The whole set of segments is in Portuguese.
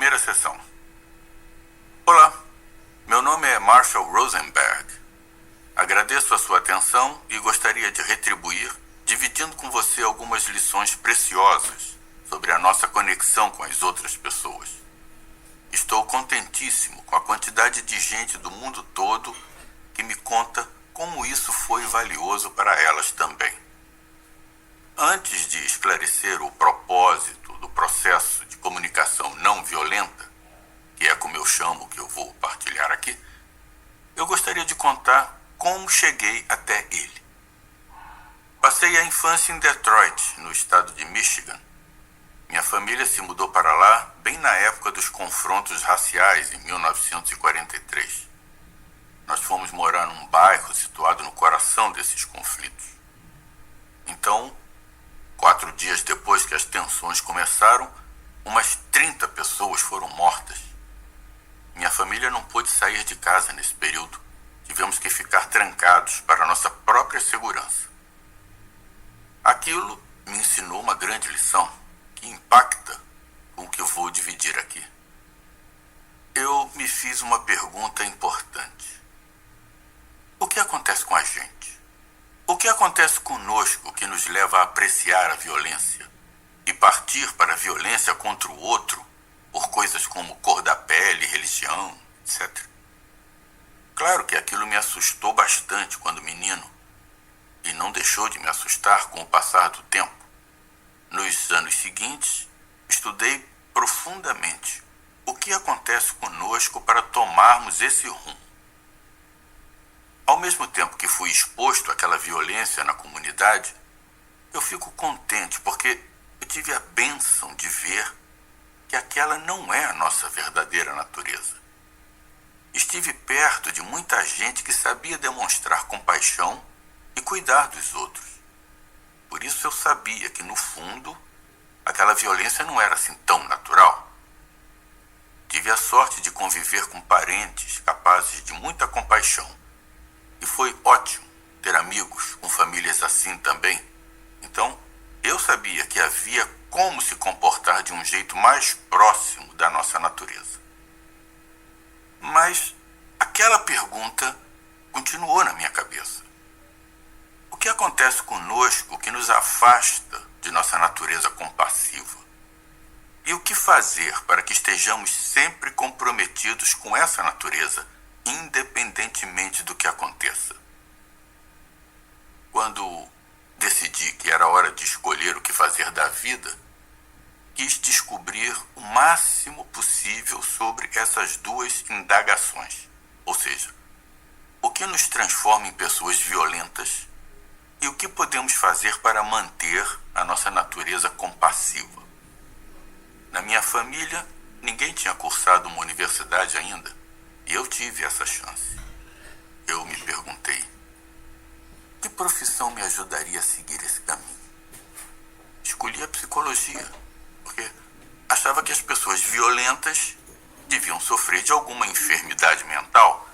Primeira sessão. Olá, meu nome é Marshall Rosenberg. Agradeço a sua atenção e gostaria de retribuir dividindo com você algumas lições preciosas sobre a nossa conexão com as outras pessoas. Estou contentíssimo com a quantidade de gente do mundo todo que me conta como isso foi valioso para elas também. Antes de esclarecer o propósito do processo de comunicação não violenta, que é como eu chamo o que eu vou partilhar aqui, eu gostaria de contar como cheguei até ele. Passei a infância em Detroit, no estado de Michigan. Minha família se mudou para lá bem na época dos confrontos raciais, em 1943. Nós fomos morar num bairro situado no coração desses conflitos. Então, 4 dias depois que as tensões começaram, umas 30 pessoas foram mortas. Minha família não pôde sair de casa nesse período. Tivemos que ficar trancados para nossa própria segurança. Aquilo me ensinou uma grande lição que impacta com o que eu vou dividir aqui. Eu me fiz uma pergunta importante. O que acontece com a gente? O que acontece conosco que nos leva a apreciar a violência e partir para a violência contra o outro por coisas como cor da pele, religião, etc. Claro que aquilo me assustou bastante quando menino e não deixou de me assustar com o passar do tempo. Nos anos seguintes, estudei profundamente o que acontece conosco para tomarmos esse rumo. Ao mesmo tempo que fui exposto àquela violência na comunidade, eu fico contente porque eu tive a bênção de ver que aquela não é a nossa verdadeira natureza. Estive perto de muita gente que sabia demonstrar compaixão e cuidar dos outros. Por isso eu sabia que, no fundo, aquela violência não era assim tão natural. Tive a sorte de conviver com parentes capazes de muita compaixão. E foi ótimo ter amigos com famílias assim também. Então, eu sabia que havia como se comportar de um jeito mais próximo da nossa natureza. Mas aquela pergunta continuou na minha cabeça. O que acontece conosco que nos afasta de nossa natureza compassiva? E o que fazer para que estejamos sempre comprometidos com essa natureza, independentemente do que aconteça? Quando decidi que era hora de escolher o que fazer da vida, quis descobrir o máximo possível sobre essas duas indagações. Ou seja, o que nos transforma em pessoas violentas e o que podemos fazer para manter a nossa natureza compassiva. Na minha família, ninguém tinha cursado uma universidade ainda e eu tive essa chance. Eu me perguntei, que profissão me ajudaria a seguir esse caminho? Escolhi a psicologia, porque achava que as pessoas violentas deviam sofrer de alguma enfermidade mental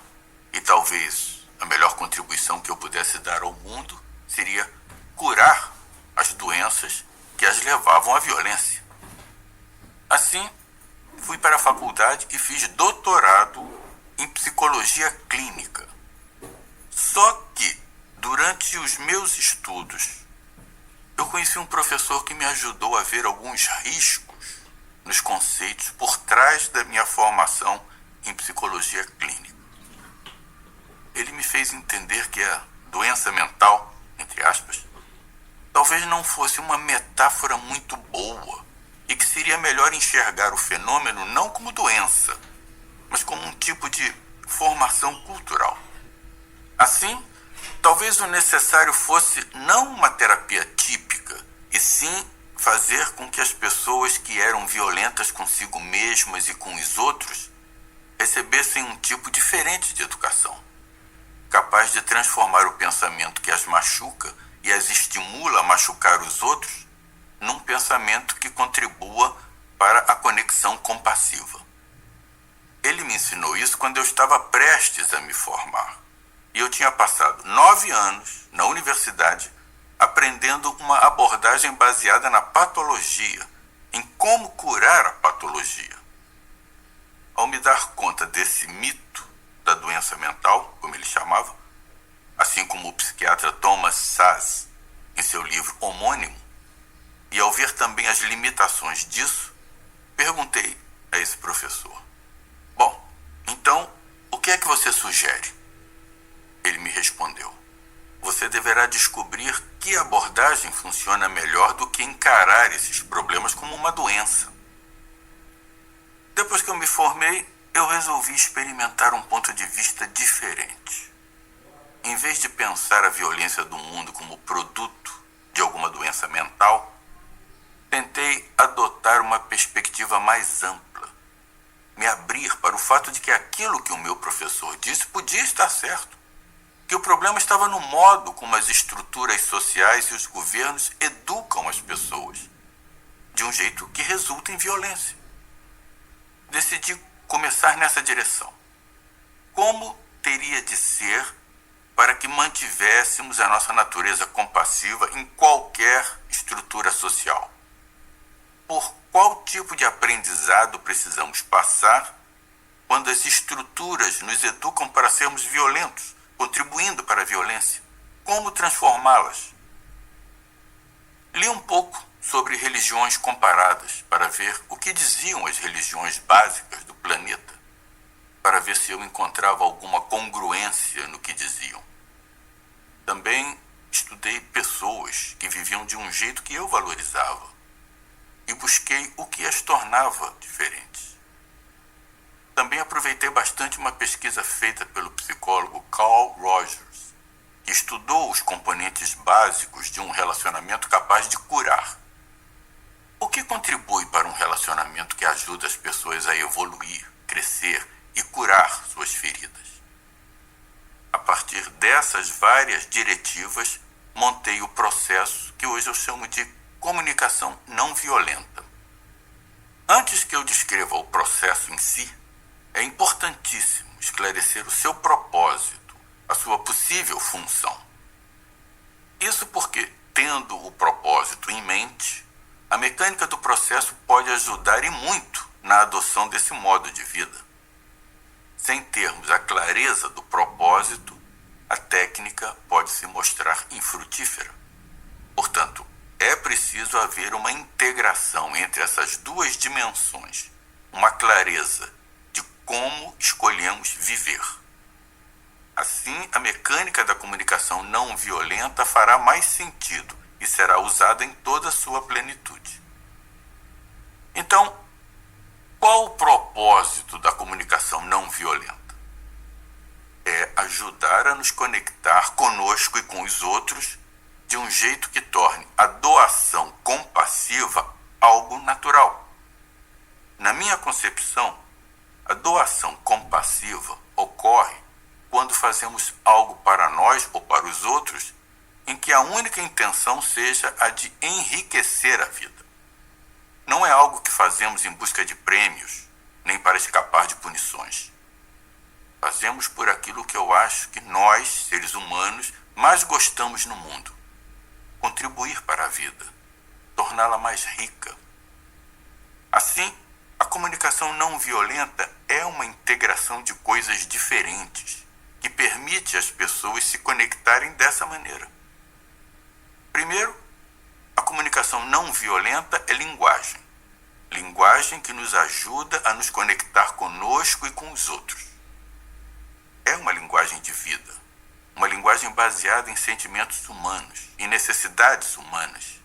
e talvez a melhor contribuição que eu pudesse dar ao mundo seria curar as doenças que as levavam à violência. Assim, fui para a faculdade e fiz doutorado em psicologia clínica. Só que, durante os meus estudos, eu conheci um professor que me ajudou a ver alguns riscos nos conceitos por trás da minha formação em psicologia clínica. Ele me fez entender que a doença mental, entre aspas, talvez não fosse uma metáfora muito boa e que seria melhor enxergar o fenômeno não como doença, mas como um tipo de formação cultural. Assim, talvez o necessário fosse não uma terapia típica, e sim fazer com que as pessoas que eram violentas consigo mesmas e com os outros recebessem um tipo diferente de educação, capaz de transformar o pensamento que as machuca e as estimula a machucar os outros num pensamento que contribua para a conexão compassiva. Ele me ensinou isso quando eu estava prestes a me formar. E eu tinha passado 9 anos na universidade aprendendo uma abordagem baseada na patologia, em como curar a patologia. ao me dar conta desse mito da doença mental, como ele chamava, assim como o psiquiatra Thomas Szasz em seu livro homônimo, e ao ver também as limitações disso, perguntei a esse professor: bom, então, o que é que você sugere? Ele me respondeu: você deverá descobrir que abordagem funciona melhor do que encarar esses problemas como uma doença. Depois que eu me formei, eu resolvi experimentar um ponto de vista diferente. Em vez de pensar a violência do mundo como produto de alguma doença mental, tentei adotar uma perspectiva mais ampla, me abrir para o fato de que aquilo que o meu professor disse podia estar certo, que o problema estava no modo como as estruturas sociais e os governos educam as pessoas, de um jeito que resulta em violência. Decidi começar nessa direção. Como teria de ser para que mantivéssemos a nossa natureza compassiva em qualquer estrutura social? Por qual tipo de aprendizado precisamos passar quando as estruturas nos educam para sermos violentos, contribuindo para a violência? Como transformá-las? Li um pouco sobre religiões comparadas para ver o que diziam as religiões básicas do planeta, para ver se eu encontrava alguma congruência no que diziam. Também estudei pessoas que viviam de um jeito que eu valorizava e busquei o que as tornava diferentes. Também aproveitei bastante uma pesquisa feita pelo psicólogo Carl Rogers, que estudou os componentes básicos de um relacionamento capaz de curar. O que contribui para um relacionamento que ajuda as pessoas a evoluir, crescer e curar suas feridas? A partir dessas várias diretivas, montei o processo que hoje eu chamo de comunicação não violenta. Antes que eu descreva o processo em si, é importantíssimo esclarecer o seu propósito, a sua possível função. Isso porque, tendo o propósito em mente, a mecânica do processo pode ajudar e muito na adoção desse modo de vida. Sem termos a clareza do propósito, a técnica pode se mostrar infrutífera. Portanto, é preciso haver uma integração entre essas duas dimensões, uma clareza de como escolhemos viver. Assim, a mecânica da comunicação não violenta fará mais sentido e será usada em toda a sua plenitude. Então, qual o propósito da comunicação não violenta? É ajudar a nos conectar conosco e com os outros de um jeito que torne a doação compassiva algo natural. Na minha concepção, a doação compassiva ocorre quando fazemos algo para nós ou para os outros em que a única intenção seja a de enriquecer a vida. Não é algo que fazemos em busca de prêmios, nem para escapar de punições. Fazemos por aquilo que eu acho que nós, seres humanos, mais gostamos no mundo: contribuir para a vida, torná-la mais rica. Assim, a comunicação não violenta é uma integração de coisas diferentes que permite às pessoas se conectarem dessa maneira. Primeiro, a comunicação não violenta é linguagem. Linguagem que nos ajuda a nos conectar conosco e com os outros. É uma linguagem de vida, uma linguagem baseada em sentimentos humanos e necessidades humanas.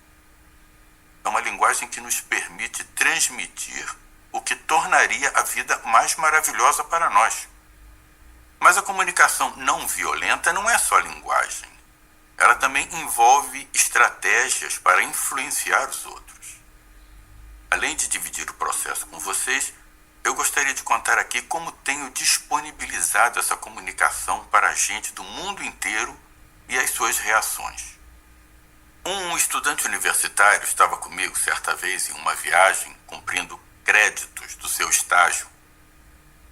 É uma linguagem que nos permite transmitir o que tornaria a vida mais maravilhosa para nós. Mas a comunicação não violenta não é só linguagem. Ela também envolve estratégias para influenciar os outros. Além de dividir o processo com vocês, eu gostaria de contar aqui como tenho disponibilizado essa comunicação para a gente do mundo inteiro e as suas reações. Um estudante universitário estava comigo certa vez em uma viagem, cumprindo créditos do seu estágio.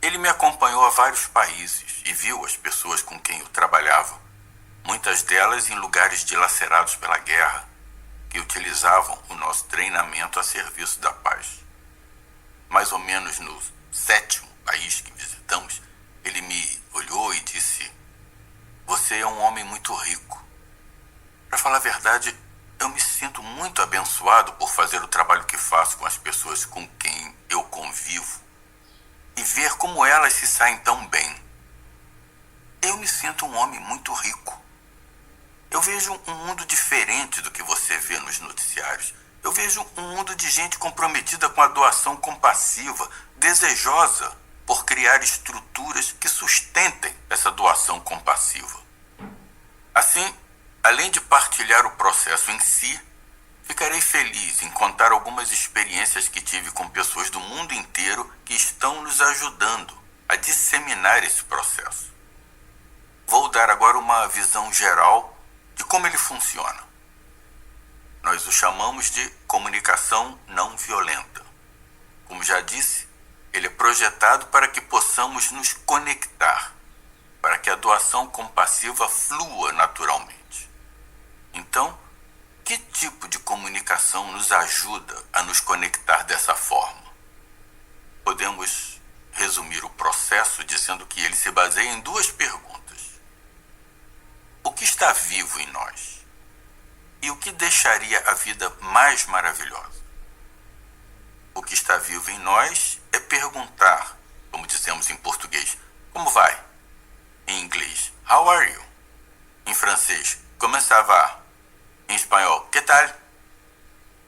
Ele me acompanhou a vários países e viu as pessoas com quem eu trabalhava, muitas delas em lugares dilacerados pela guerra, que utilizavam o nosso treinamento a serviço da paz. Mais ou menos no 7º país que visitamos, ele me olhou e disse: "Você é um homem muito rico. Para falar a verdade, eu me sinto muito abençoado por fazer o trabalho que faço com as pessoas com quem eu convivo e ver como elas se saem tão bem. Eu me sinto um homem muito rico. Eu vejo um mundo diferente do que você vê nos noticiários. Eu vejo um mundo de gente comprometida com a doação compassiva, desejosa por criar estruturas que sustentem essa doação compassiva. Assim, além de partilhar o processo em si, ficarei feliz em contar algumas experiências que tive com pessoas do mundo inteiro que estão nos ajudando a disseminar esse processo. Vou dar agora uma visão geral de como ele funciona. Nós o chamamos de comunicação não violenta. Como já disse, ele é projetado para que possamos nos conectar, para que a doação compassiva flua naturalmente. Então, que tipo de comunicação nos ajuda a nos conectar dessa forma? Podemos resumir o processo dizendo que ele se baseia em duas perguntas. O que está vivo em nós? E o que deixaria a vida mais maravilhosa? O que está vivo em nós é perguntar, como dizemos em português, como vai? Em inglês, how are you? Em francês, comment ça va? Em espanhol, que tal?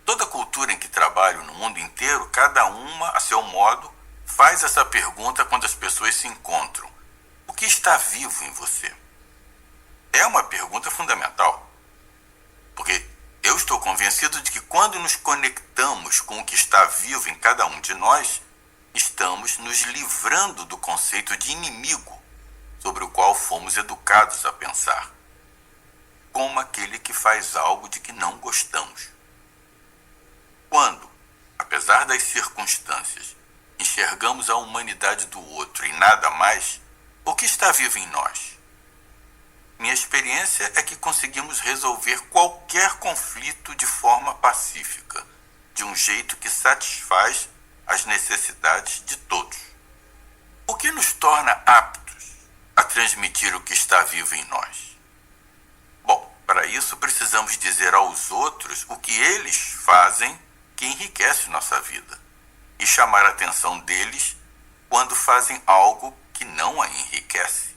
Toda cultura em que trabalho no mundo inteiro, cada uma, a seu modo, faz essa pergunta quando as pessoas se encontram. O que está vivo em você? É uma pergunta fundamental. Porque eu estou convencido de que quando nos conectamos com o que está vivo em cada um de nós, estamos nos livrando do conceito de inimigo sobre o qual fomos educados a pensar, como aquele que faz algo de que não gostamos. Quando, apesar das circunstâncias, enxergamos a humanidade do outro e nada mais, o que está vivo em nós? Minha experiência é que conseguimos resolver qualquer conflito de forma pacífica, de um jeito que satisfaz as necessidades de todos. O que nos torna aptos a transmitir o que está vivo em nós? Bom, para isso precisamos dizer aos outros o que eles fazem que enriquece nossa vida e chamar a atenção deles quando fazem algo que não a enriquece.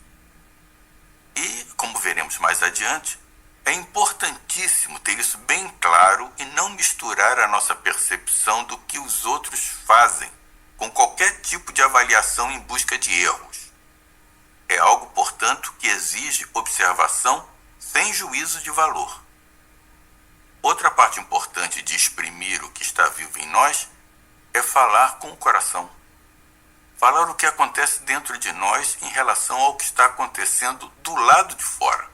E, como veremos mais adiante, é importantíssimo ter isso bem claro e não misturar a nossa percepção do que os outros fazem com qualquer tipo de avaliação em busca de erros. É algo, portanto, que exige observação sem juízo de valor. Outra parte importante de exprimir o que está vivo em nós é falar com o coração. Falar o que acontece dentro de nós em relação ao que está acontecendo do lado de fora.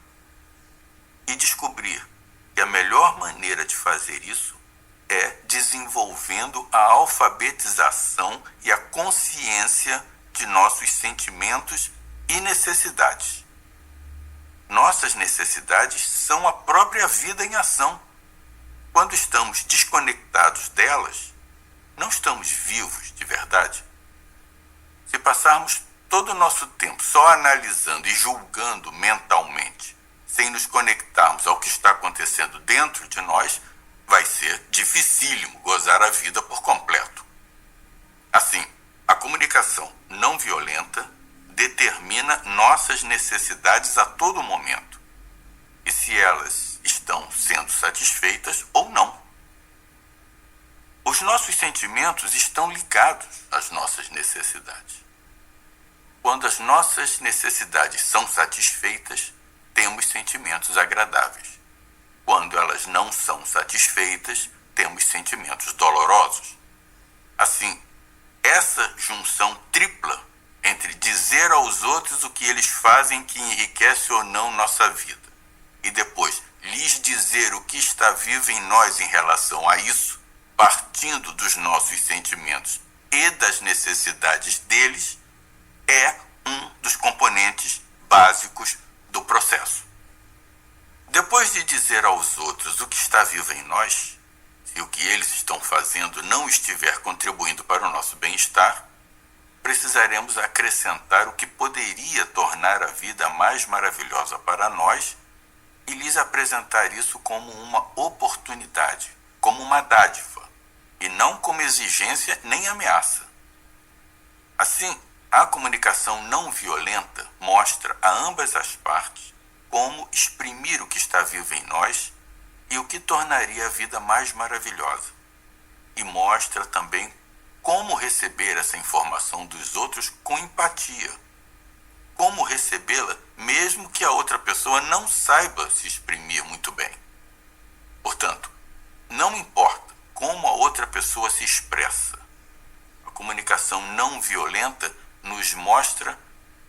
E descobrir que a melhor maneira de fazer isso é desenvolvendo a alfabetização e a consciência de nossos sentimentos e necessidades. Nossas necessidades são a própria vida em ação. Quando estamos desconectados delas, não estamos vivos de verdade. Se passarmos todo o nosso tempo só analisando e julgando mentalmente, sem nos conectarmos ao que está acontecendo dentro de nós, vai ser dificílimo gozar a vida por completo. Assim, a comunicação não violenta determina nossas necessidades a todo momento, e se elas estão sendo satisfeitas ou não. Os nossos sentimentos estão ligados às nossas necessidades. Quando as nossas necessidades são satisfeitas, temos sentimentos agradáveis. Quando elas não são satisfeitas, temos sentimentos dolorosos. Assim, essa junção tripla entre dizer aos outros o que eles fazem que enriquece ou não nossa vida, e depois lhes dizer o que está vivo em nós em relação a isso, partindo dos nossos sentimentos e das necessidades deles, é um dos componentes básicos do processo. Depois de dizer aos outros o que está vivo em nós, se o que eles estão fazendo não estiver contribuindo para o nosso bem-estar, precisaremos acrescentar o que poderia tornar a vida mais maravilhosa para nós e lhes apresentar isso como uma oportunidade, como uma dádiva, e não como exigência nem ameaça. Assim, a comunicação não violenta mostra a ambas as partes como exprimir o que está vivo em nós e o que tornaria a vida mais maravilhosa. E mostra também como receber essa informação dos outros com empatia. Como recebê-la mesmo que a outra pessoa não saiba se exprimir muito bem. Portanto, não importa como a outra pessoa se expressa. A comunicação não violenta nos mostra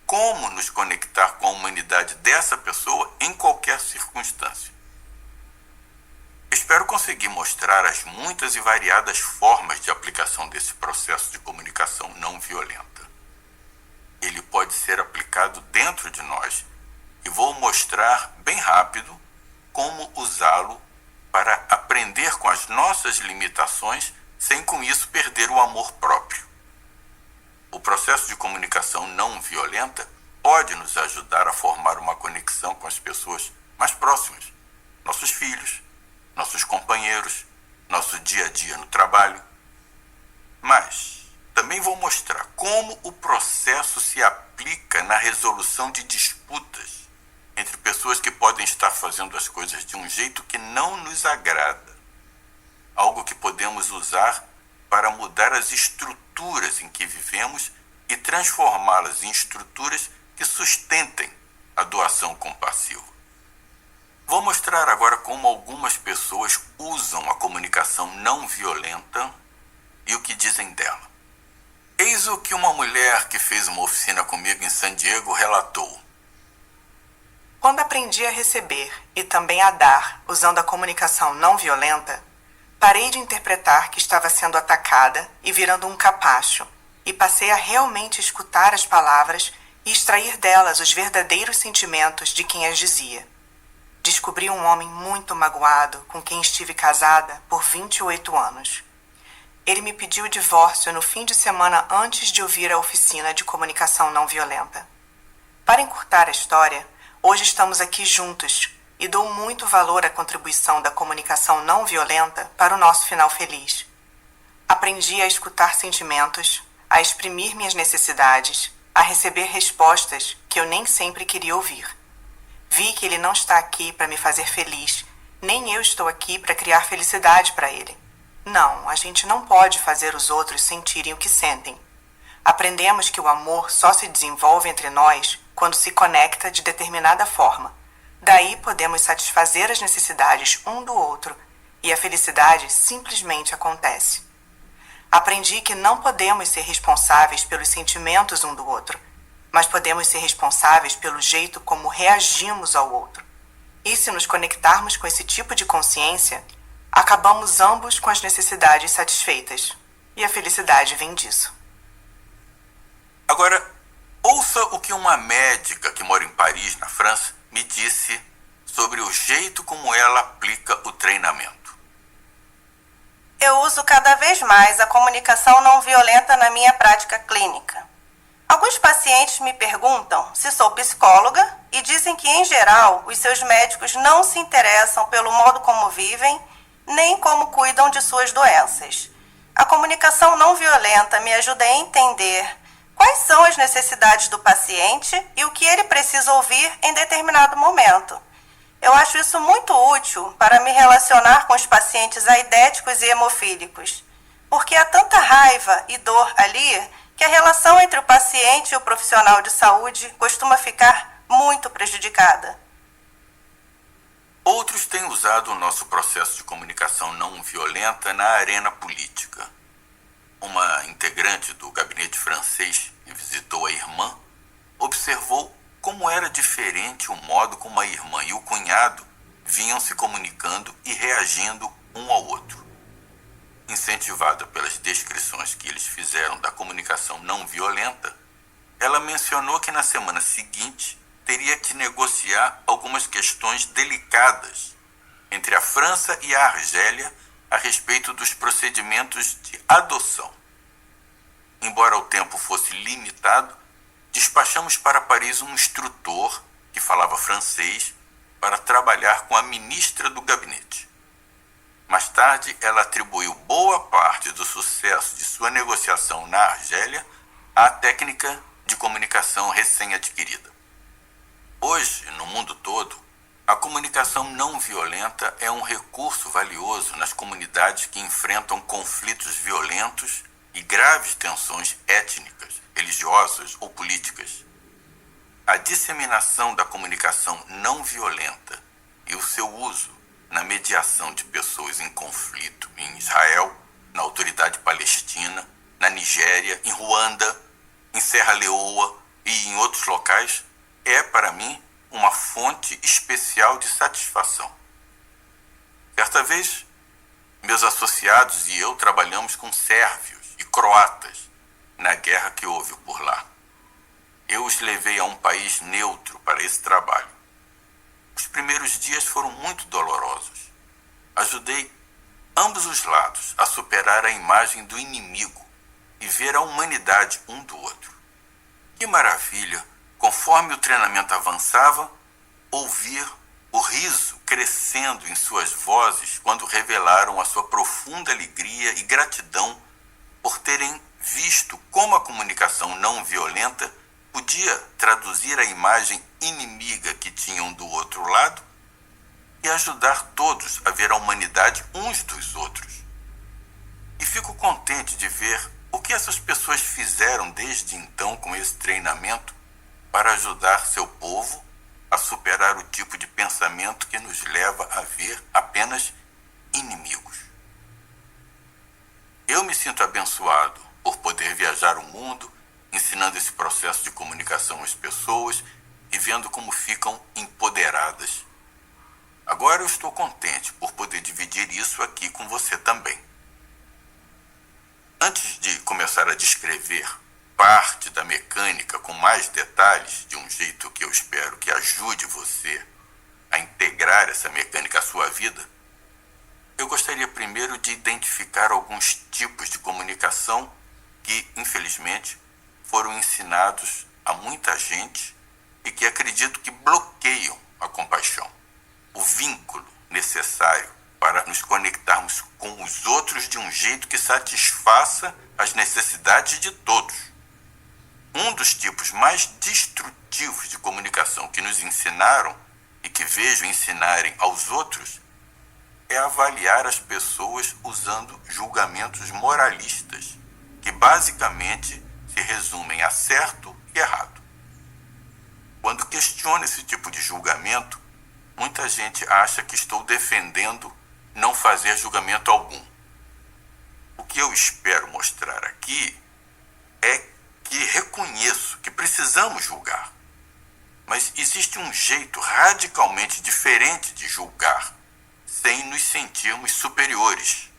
como nos conectar com a humanidade dessa pessoa em qualquer circunstância. Espero conseguir mostrar as muitas e variadas formas de aplicação desse processo de comunicação não violenta. Ele pode ser aplicado dentro de nós e vou mostrar bem rápido como usá-lo para aprender com as nossas limitações sem com isso perder o amor próprio. O processo de comunicação não violenta pode nos ajudar a formar uma conexão com as pessoas mais próximas, nossos filhos, nossos companheiros, nosso dia a dia no trabalho. Mas também vou mostrar como o processo se aplica na resolução de disputas entre pessoas que podem estar fazendo as coisas de um jeito que não nos agrada. Algo que podemos usar para mudar as estruturas em que vivemos e transformá-las em estruturas que sustentem a doação compassiva. Vou mostrar agora como algumas pessoas usam a comunicação não violenta e o que dizem dela. Eis o que uma mulher que fez uma oficina comigo em San Diego relatou. Quando aprendi a receber e também a dar usando a comunicação não violenta, parei de interpretar que estava sendo atacada e virando um capacho, e passei a realmente escutar as palavras e extrair delas os verdadeiros sentimentos de quem as dizia. Descobri um homem muito magoado com quem estive casada por 28 anos. Ele me pediu o divórcio no fim de semana antes de ouvir a oficina de comunicação não violenta. Para encurtar a história, hoje estamos aqui juntos e dou muito valor à contribuição da comunicação não violenta para o nosso final feliz. Aprendi a escutar sentimentos, a exprimir minhas necessidades, a receber respostas que eu nem sempre queria ouvir. Vi que ele não está aqui para me fazer feliz, nem eu estou aqui para criar felicidade para ele. Não, a gente não pode fazer os outros sentirem o que sentem. Aprendemos que o amor só se desenvolve entre nós quando se conecta de determinada forma. Daí podemos satisfazer as necessidades um do outro e a felicidade simplesmente acontece. Aprendi que não podemos ser responsáveis pelos sentimentos um do outro, mas podemos ser responsáveis pelo jeito como reagimos ao outro. E se nos conectarmos com esse tipo de consciência, acabamos ambos com as necessidades satisfeitas. E a felicidade vem disso. Agora, ouça o que uma médica que mora em Paris, na França, me disse sobre o jeito como ela aplica o treinamento. Eu uso cada vez mais a comunicação não violenta na minha prática clínica. Alguns pacientes me perguntam se sou psicóloga e dizem que, em geral, os seus médicos não se interessam pelo modo como vivem, nem como cuidam de suas doenças. A comunicação não violenta me ajuda a entender quais são as necessidades do paciente e o que ele precisa ouvir em determinado momento. Eu acho isso muito útil para me relacionar com os pacientes aidéticos e hemofílicos, porque há tanta raiva e dor ali que a relação entre o paciente e o profissional de saúde costuma ficar muito prejudicada. Outros têm usado o nosso processo de comunicação não violenta na arena política. Uma integrante do gabinete francês que visitou a irmã observou como era diferente o modo como a irmã e o cunhado vinham se comunicando e reagindo um ao outro. Incentivada pelas descrições que eles fizeram da comunicação não violenta, ela mencionou que na semana seguinte teria que negociar algumas questões delicadas entre a França e a Argélia a respeito dos procedimentos de adoção. embora o tempo fosse limitado, despachamos para Paris um instrutor que falava francês para trabalhar com a ministra do gabinete. Mais tarde, ela atribuiu boa parte do sucesso de sua negociação na Argélia à técnica de comunicação recém-adquirida. Hoje, no mundo todo, a comunicação não violenta é um recurso valioso nas comunidades que enfrentam conflitos violentos e graves tensões étnicas, religiosas ou políticas. A disseminação da comunicação não violenta e o seu uso na mediação de pessoas em conflito em Israel, na Autoridade Palestina, na Nigéria, em Ruanda, em Serra Leoa e em outros locais é, para mim, uma fonte especial de satisfação. Certa vez, meus associados e eu trabalhamos com sérvios e croatas na guerra que houve por lá. Eu os levei a um país neutro para esse trabalho. Os primeiros dias foram muito dolorosos. Ajudei ambos os lados a superar a imagem do inimigo e ver a humanidade um do outro. Que maravilha, conforme o treinamento avançava, ouvir o riso crescendo em suas vozes quando revelaram a sua profunda alegria e gratidão por terem visto como a comunicação não violenta podia traduzir a imagem inimiga que tinham do outro lado e ajudar todos a ver a humanidade uns dos outros. E fico contente de ver o que essas pessoas fizeram desde então com esse treinamento para ajudar seu povo a superar o tipo de pensamento que nos leva a ver apenas inimigos. Eu me sinto abençoado por poder viajar o mundo, ensinando esse processo de comunicação às pessoas e vendo como ficam empoderadas. Agora eu estou contente por poder dividir isso aqui com você também. Antes de começar a descrever parte da mecânica com mais detalhes, de um jeito que eu espero que ajude você a integrar essa mecânica à sua vida, eu gostaria primeiro de identificar alguns tipos de comunicação que, infelizmente, foram ensinados a muita gente e que acredito que bloqueiam a compaixão, o vínculo necessário para nos conectarmos com os outros de um jeito que satisfaça as necessidades de todos. Um dos tipos mais destrutivos de comunicação que nos ensinaram e que vejo ensinarem aos outros é avaliar as pessoas usando julgamentos moralistas, que basicamente se resumem a certo e errado. Quando questiono esse tipo de julgamento, muita gente acha que estou defendendo não fazer julgamento algum. O que eu espero mostrar aqui é que reconheço que precisamos julgar, mas existe um jeito radicalmente diferente de julgar, sem nos sentirmos superiores,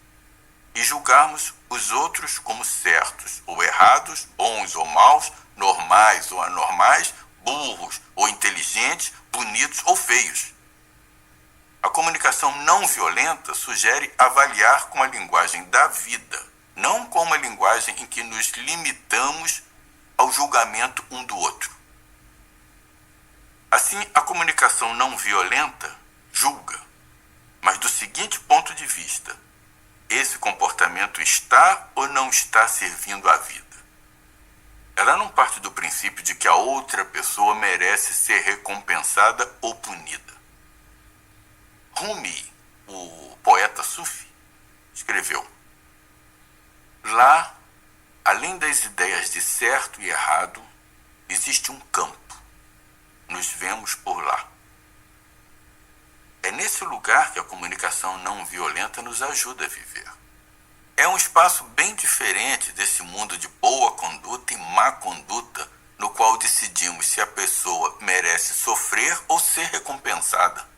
e julgarmos os outros como certos ou errados, bons ou maus, normais ou anormais, burros ou inteligentes, bonitos ou feios. A comunicação não violenta sugere avaliar com a linguagem da vida, não com uma linguagem em que nos limitamos ao julgamento um do outro. Assim, a comunicação não violenta julga, mas do seguinte ponto de vista: esse comportamento está ou não está servindo à vida? Ela não parte do princípio de que a outra pessoa merece ser recompensada ou punida. Rumi, o poeta sufi, escreveu: lá, além das ideias de certo e errado, existe um campo. Nos vemos por lá. É nesse lugar que a comunicação não violenta nos ajuda a viver. É um espaço bem diferente desse mundo de boa conduta e má conduta, no qual decidimos se a pessoa merece sofrer ou ser recompensada.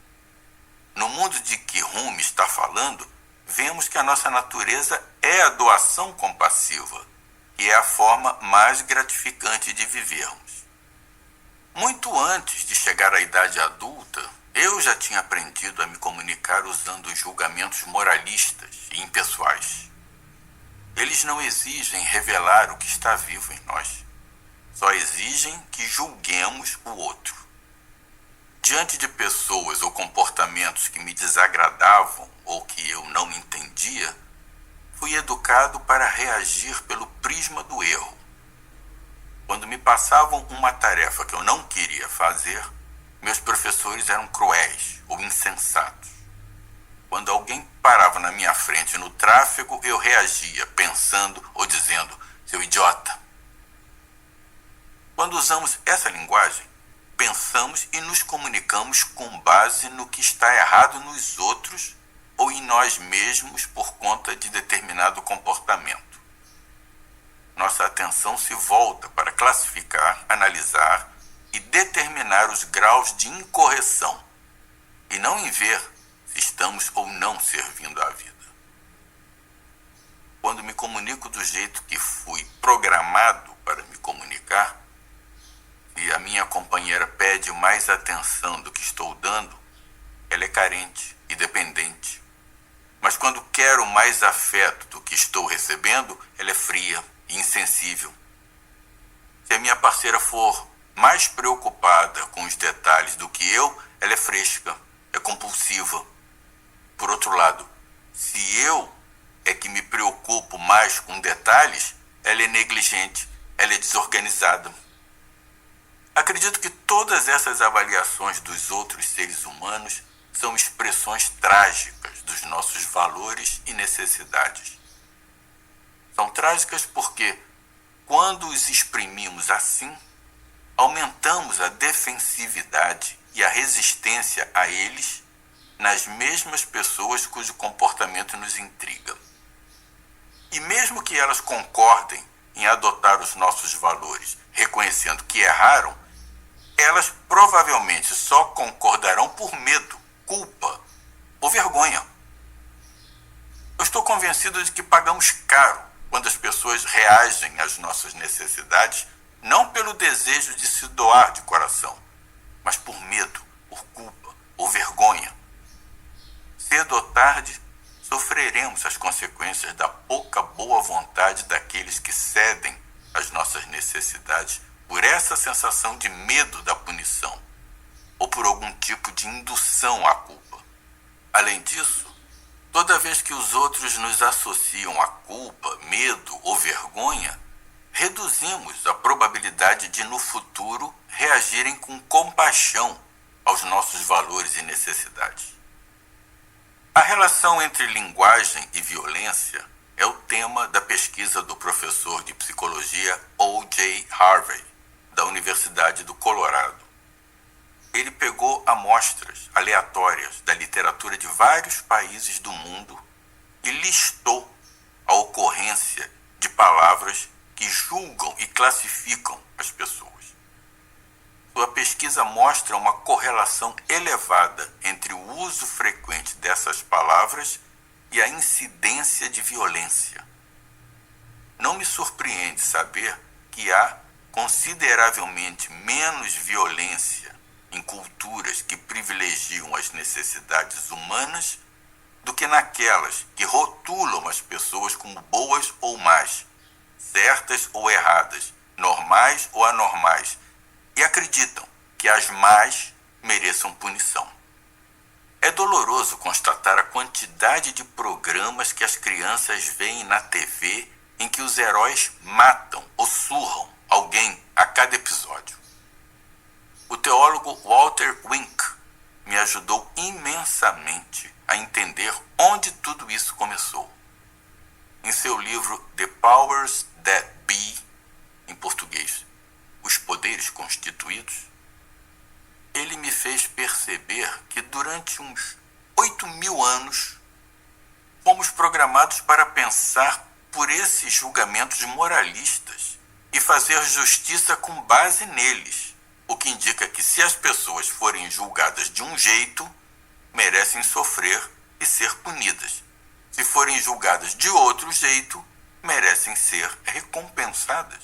No mundo de que Rumi está falando, vemos que a nossa natureza é a doação compassiva, que é a forma mais gratificante de vivermos. Muito antes de chegar à idade adulta, eu já tinha aprendido a me comunicar usando julgamentos moralistas e impessoais. Eles não exigem revelar o que está vivo em nós. Só exigem que julguemos o outro. Diante de pessoas ou comportamentos que me desagradavam ou que eu não entendia, fui educado para reagir pelo prisma do erro. Quando me passavam uma tarefa que eu não queria fazer, meus professores eram cruéis ou insensatos. Quando alguém parava na minha frente no tráfego, eu reagia pensando ou dizendo: seu idiota. Quando usamos essa linguagem, pensamos e nos comunicamos com base no que está errado nos outros ou em nós mesmos por conta de determinado comportamento. Nossa atenção se volta para classificar, analisar e determinar os graus de incorreção, e não em ver se estamos ou não servindo à vida. Quando me comunico do jeito que fui programado para me comunicar, e a minha companheira pede mais atenção do que estou dando, ela é carente e dependente. Mas quando quero mais afeto do que estou recebendo, ela é fria e insensível. Se a minha parceira for mais preocupada com os detalhes do que eu, ela é fresca, é compulsiva. Por outro lado, se eu é que me preocupo mais com detalhes, ela é negligente, ela é desorganizada. Acredito que todas essas avaliações dos outros seres humanos são expressões trágicas dos nossos valores e necessidades. São trágicas porque, quando os exprimimos assim, aumentamos a defensividade e a resistência a eles nas mesmas pessoas cujo comportamento nos intriga. E mesmo que elas concordem em adotar os nossos valores, reconhecendo que erraram, elas provavelmente só concordarão por medo, culpa ou vergonha. Eu estou convencido de que pagamos caro quando as pessoas reagem às nossas necessidades, não pelo desejo de se doar de coração, mas por medo, por culpa ou vergonha. Cedo ou tarde, sofreremos as consequências da pouca boa vontade daqueles que cedem às nossas necessidades por essa sensação de medo da punição ou por algum tipo de indução à culpa. Além disso, toda vez que os outros nos associam a culpa, medo ou vergonha, reduzimos a probabilidade de no futuro reagirem com compaixão aos nossos valores e necessidades. A relação entre linguagem e violência é o tema da pesquisa do professor de psicologia O.J. Harvey, da Universidade do Colorado. Ele pegou amostras aleatórias da literatura de vários países do mundo e listou a ocorrência de palavras que julgam e classificam as pessoas. Sua pesquisa mostra uma correlação elevada entre o uso frequente dessas palavras e a incidência de violência. Não me surpreende saber que há consideravelmente menos violência em culturas que privilegiam as necessidades humanas do que naquelas que rotulam as pessoas como boas ou más, certas ou erradas, normais ou anormais, e acreditam que as más mereçam punição. É doloroso constatar a quantidade de programas que as crianças veem na TV em que os heróis matam ou surram alguém a cada episódio. O teólogo Walter Wink me ajudou imensamente a entender onde tudo isso começou. Em seu livro The Powers That Be, em português, Os Poderes Constituídos, ele me fez perceber que durante uns 8.000 anos fomos programados para pensar por esses julgamentos moralistas e fazer justiça com base neles, o que indica que se as pessoas forem julgadas de um jeito, merecem sofrer e ser punidas. Se forem julgadas de outro jeito, merecem ser recompensadas.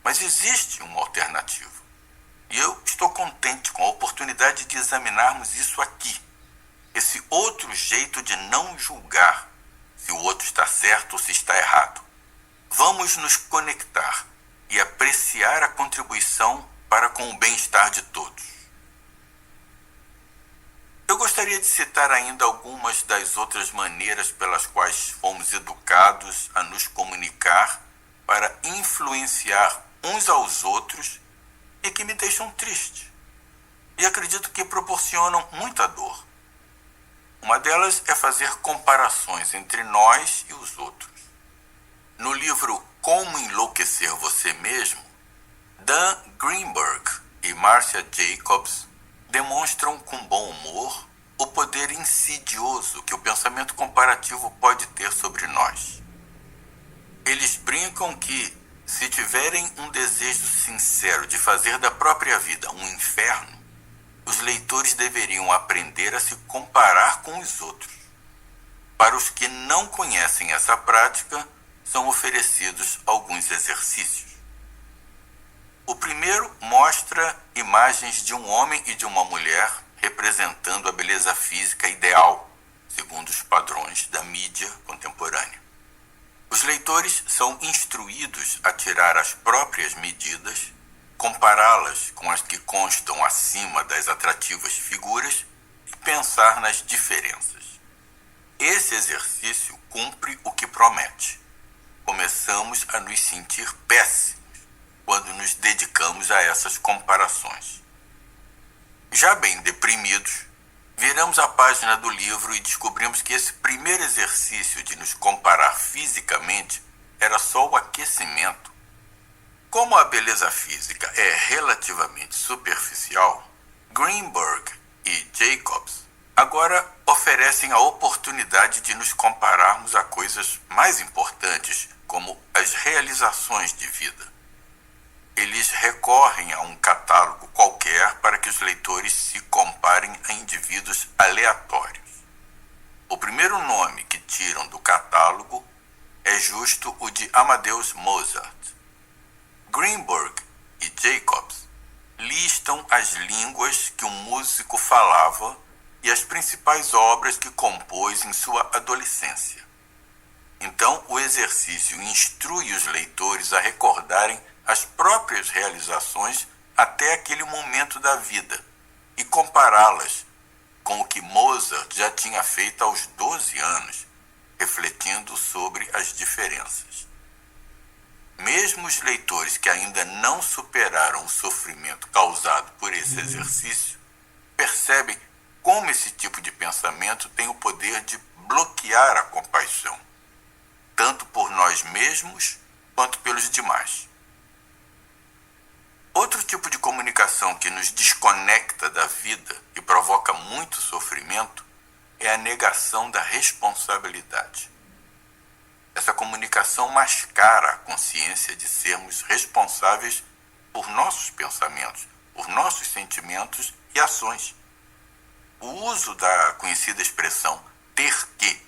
Mas existe uma alternativa. E eu estou contente com a oportunidade de examinarmos isso aqui. Esse outro jeito de não julgar, se se o outro está certo ou se está errado. Vamos nos conectar e apreciar a contribuição para com o bem-estar de todos. Eu gostaria de citar ainda algumas das outras maneiras pelas quais fomos educados a nos comunicar para influenciar uns aos outros e que me deixam triste. E acredito que proporcionam muita dor. Uma delas é fazer comparações entre nós e os outros. No livro Como Enlouquecer Você Mesmo, Dan Greenberg e Marcia Jacobs demonstram com bom humor o poder insidioso que o pensamento comparativo pode ter sobre nós. Eles brincam que, se tiverem um desejo sincero de fazer da própria vida um inferno, os leitores deveriam aprender a se comparar com os outros. Para os que não conhecem essa prática, são oferecidos alguns exercícios. O primeiro mostra imagens de um homem e de uma mulher representando a beleza física ideal, segundo os padrões da mídia contemporânea. Os leitores são instruídos a tirar as próprias medidas, compará-las com as que constam acima das atrativas figuras e pensar nas diferenças. Esse exercício cumpre o que promete. Começamos a nos sentir péssimos quando nos dedicamos a essas comparações. Já bem deprimidos, viramos a página do livro e descobrimos que esse primeiro exercício de nos comparar fisicamente era só o aquecimento. Como a beleza física é relativamente superficial, Greenberg e Jacobs agora oferecem a oportunidade de nos compararmos a coisas mais importantes, como as realizações de vida. Eles recorrem a um catálogo qualquer para que os leitores se comparem a indivíduos aleatórios. O primeiro nome que tiram do catálogo é justo o de Amadeus Mozart. Greenberg e Jacobs listam as línguas que o músico falava e as principais obras que compôs em sua adolescência. Então, o exercício instrui os leitores a recordarem as próprias realizações até aquele momento da vida e compará-las com o que Mozart já tinha feito aos 12 anos, refletindo sobre as diferenças. Mesmo os leitores que ainda não superaram o sofrimento causado por esse exercício percebem como esse tipo de pensamento tem o poder de bloquear a compaixão, tanto por nós mesmos quanto pelos demais. Outro tipo de comunicação que nos desconecta da vida e provoca muito sofrimento é a negação da responsabilidade. Essa comunicação mascara a consciência de sermos responsáveis por nossos pensamentos, por nossos sentimentos e ações. O uso da conhecida expressão ter que,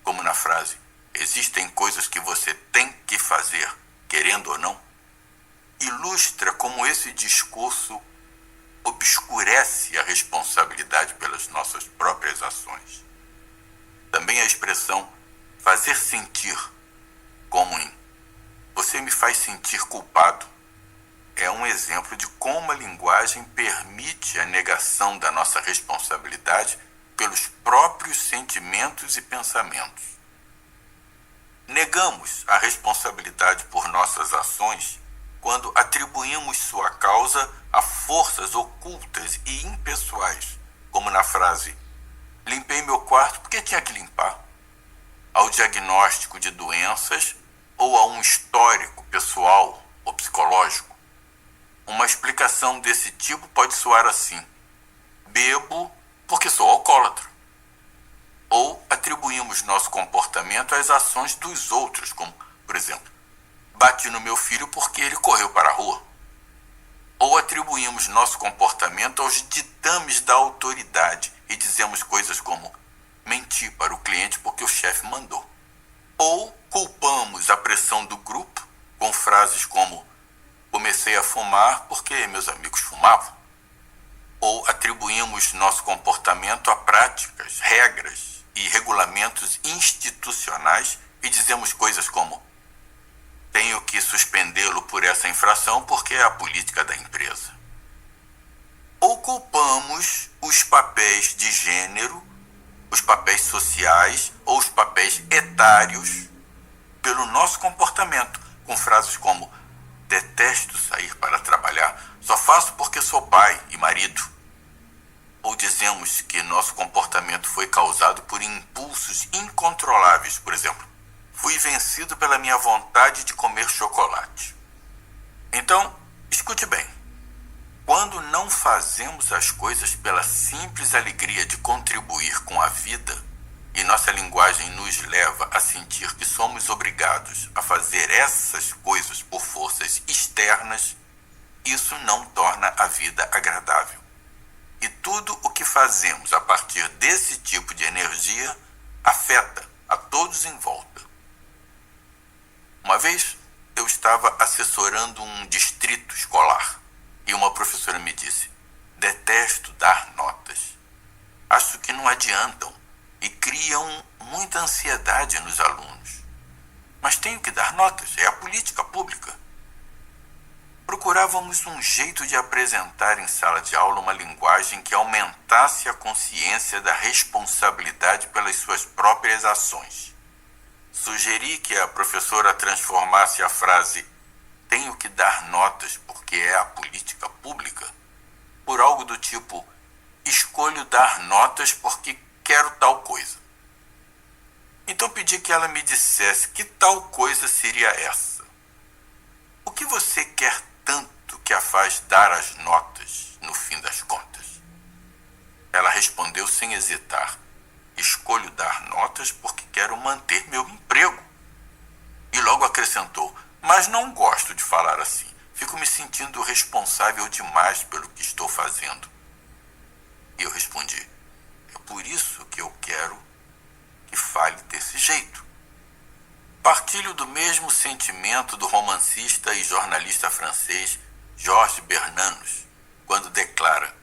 como na frase "existem coisas que você tem que fazer, querendo ou não", ilustra como esse discurso obscurece a responsabilidade pelas nossas próprias ações. Também a expressão fazer sentir, como em "você me faz sentir culpado", é um exemplo de como a linguagem permite a negação da nossa responsabilidade pelos próprios sentimentos e pensamentos. Negamos a responsabilidade por nossas ações quando atribuímos sua causa a forças ocultas e impessoais, como na frase "limpei meu quarto porque tinha que limpar", ao diagnóstico de doenças ou a um histórico pessoal ou psicológico. Uma explicação desse tipo pode soar assim: bebo porque sou alcoólatra. Ou atribuímos nosso comportamento às ações dos outros, como, por exemplo, bati no meu filho porque ele correu para a rua. Ou atribuímos nosso comportamento aos ditames da autoridade e dizemos coisas como menti para o cliente porque o chefe mandou. Ou culpamos a pressão do grupo com frases como comecei a fumar porque meus amigos fumavam. Ou atribuímos nosso comportamento a práticas, regras e regulamentos institucionais e dizemos coisas como: tenho que suspendê-lo por essa infração porque é a política da empresa. Ou culpamos os papéis de gênero, os papéis sociais ou os papéis etários pelo nosso comportamento, com frases como: detesto sair para trabalhar, só faço porque sou pai e marido. Ou dizemos que nosso comportamento foi causado por impulsos incontroláveis, por exemplo: fui vencido pela minha vontade de comer chocolate. Então, escute bem. Quando não fazemos as coisas pela simples alegria de contribuir com a vida, e nossa linguagem nos leva a sentir que somos obrigados a fazer essas coisas por forças externas, isso não torna a vida agradável. E tudo o que fazemos a partir desse tipo de energia afeta a todos em volta. Uma vez eu estava assessorando um distrito escolar e uma professora me disse: detesto dar notas. Acho que não adiantam e criam muita ansiedade nos alunos. Mas tenho que dar notas, é a política pública. Procurávamos um jeito de apresentar em sala de aula uma linguagem que aumentasse a consciência da responsabilidade pelas suas próprias ações. Sugeri que a professora transformasse a frase "tenho que dar notas porque é a política pública" por algo do tipo "escolho dar notas porque quero tal coisa". Então pedi que ela me dissesse que tal coisa seria essa. O que você quer tanto que a faz dar as notas no fim das contas? Ela respondeu sem hesitar: escolho dar notas porque quero manter meu emprego. E logo acrescentou: mas não gosto de falar assim. Fico me sentindo responsável demais pelo que estou fazendo. E eu respondi: é por isso que eu quero que fale desse jeito. Partilho do mesmo sentimento do romancista e jornalista francês Georges Bernanos, quando declara: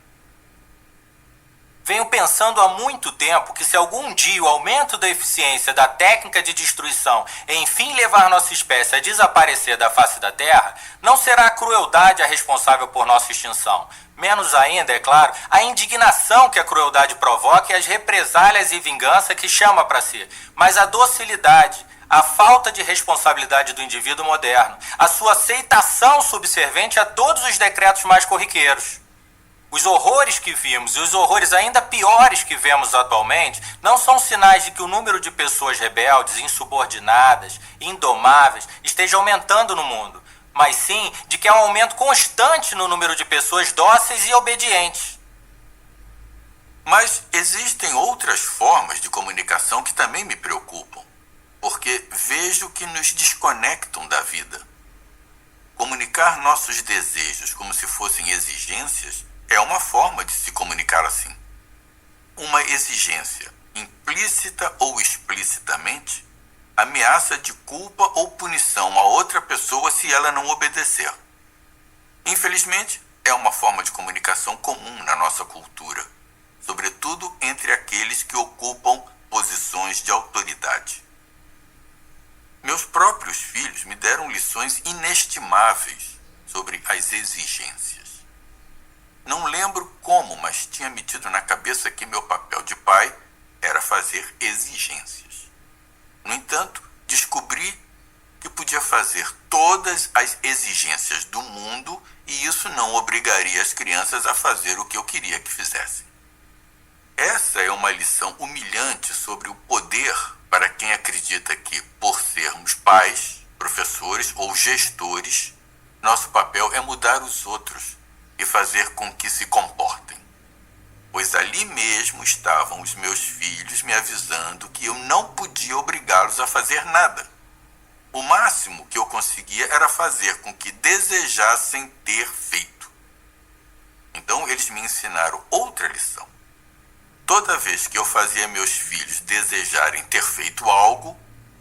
venho pensando há muito tempo que se algum dia o aumento da eficiência da técnica de destruição enfim levar nossa espécie a desaparecer da face da Terra, não será a crueldade a responsável por nossa extinção. Menos ainda, é claro, a indignação que a crueldade provoca e as represálias e vingança que chama para si, mas a docilidade, a falta de responsabilidade do indivíduo moderno, a sua aceitação subservente a todos os decretos mais corriqueiros. Os horrores que vimos e os horrores ainda piores que vemos atualmente não são sinais de que o número de pessoas rebeldes, insubordinadas, indomáveis esteja aumentando no mundo, mas sim de que há um aumento constante no número de pessoas dóceis e obedientes. Mas existem outras formas de comunicação que também me preocupam, porque vejo que nos desconectam da vida. Comunicar nossos desejos como se fossem exigências é uma forma de se comunicar assim. Uma exigência, implícita ou explicitamente, ameaça de culpa ou punição a outra pessoa se ela não obedecer. Infelizmente, é uma forma de comunicação comum na nossa cultura, sobretudo entre aqueles que ocupam posições de autoridade. Meus próprios filhos me deram lições inestimáveis sobre as exigências. Não lembro como, mas tinha metido na cabeça que meu papel de pai era fazer exigências. No entanto, descobri que podia fazer todas as exigências do mundo e isso não obrigaria as crianças a fazer o que eu queria que fizessem. Essa é uma lição humilhante sobre o poder para quem acredita que, por sermos pais, professores ou gestores, nosso papel é mudar os outros e fazer com que se comportem. Pois ali mesmo estavam os meus filhos me avisando que eu não podia obrigá-los a fazer nada. O máximo que eu conseguia era fazer com que desejassem ter feito. Então eles me ensinaram outra lição. Toda vez que eu fazia meus filhos desejarem ter feito algo,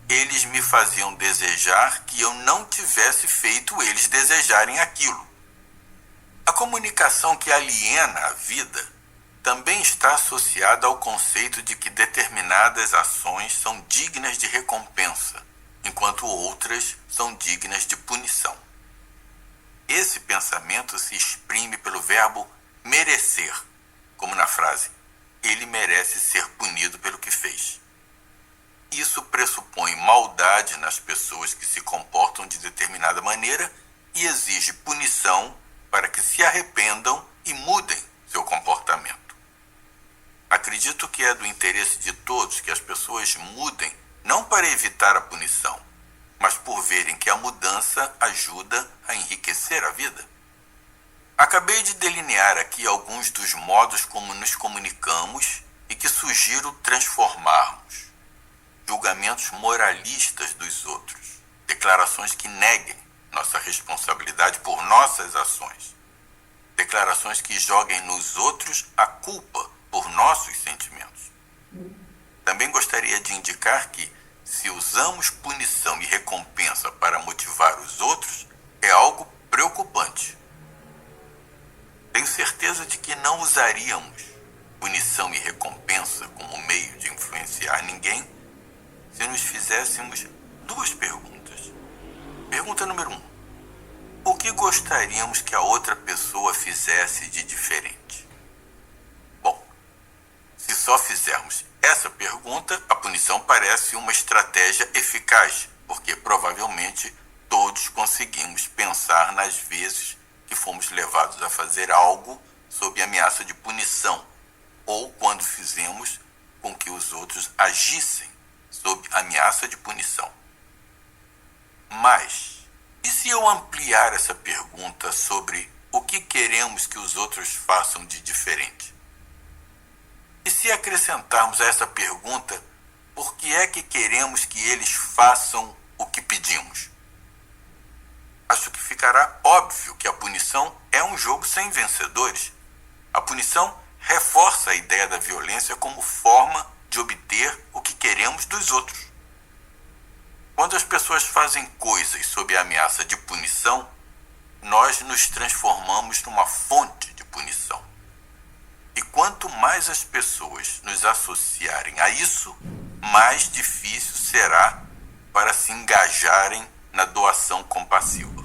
eles me faziam desejar que eu não tivesse feito eles desejarem aquilo. A comunicação que aliena a vida também está associada ao conceito de que determinadas ações são dignas de recompensa, enquanto outras são dignas de punição. Esse pensamento se exprime pelo verbo merecer, como na frase "ele merece ser punido pelo que fez". Isso pressupõe maldade nas pessoas que se comportam de determinada maneira e exige punição para que se arrependam e mudem seu comportamento. Acredito que é do interesse de todos que as pessoas mudem, não para evitar a punição, mas por verem que a mudança ajuda a enriquecer a vida. Acabei de delinear aqui alguns dos modos como nos comunicamos e que sugiro transformarmos. Julgamentos moralistas dos outros, declarações que neguem nossa responsabilidade por nossas ações, declarações que joguem nos outros a culpa por nossos sentimentos. Também gostaria de indicar que, se usamos punição e recompensa para motivar os outros, é algo preocupante. Tenho certeza de que não usaríamos punição e recompensa como meio de influenciar ninguém se nos fizéssemos duas perguntas. Pergunta número 1. O que gostaríamos que a outra pessoa fizesse de diferente? Bom, se só fizermos essa pergunta, a punição parece uma estratégia eficaz, porque provavelmente todos conseguimos pensar nas vezes que fomos levados a fazer algo sob ameaça de punição, ou quando fizemos com que os outros agissem sob ameaça de punição. Mas, e se eu ampliar essa pergunta sobre o que queremos que os outros façam de diferente? E se acrescentarmos a essa pergunta, por que é que queremos que eles façam o que pedimos? Acho que ficará óbvio que a punição é um jogo sem vencedores. A punição reforça a ideia da violência como forma de obter o que queremos dos outros. Quando as pessoas fazem coisas sob a ameaça de punição, nós nos transformamos numa fonte de punição. E quanto mais as pessoas nos associarem a isso, mais difícil será para se engajarem na doação compassiva.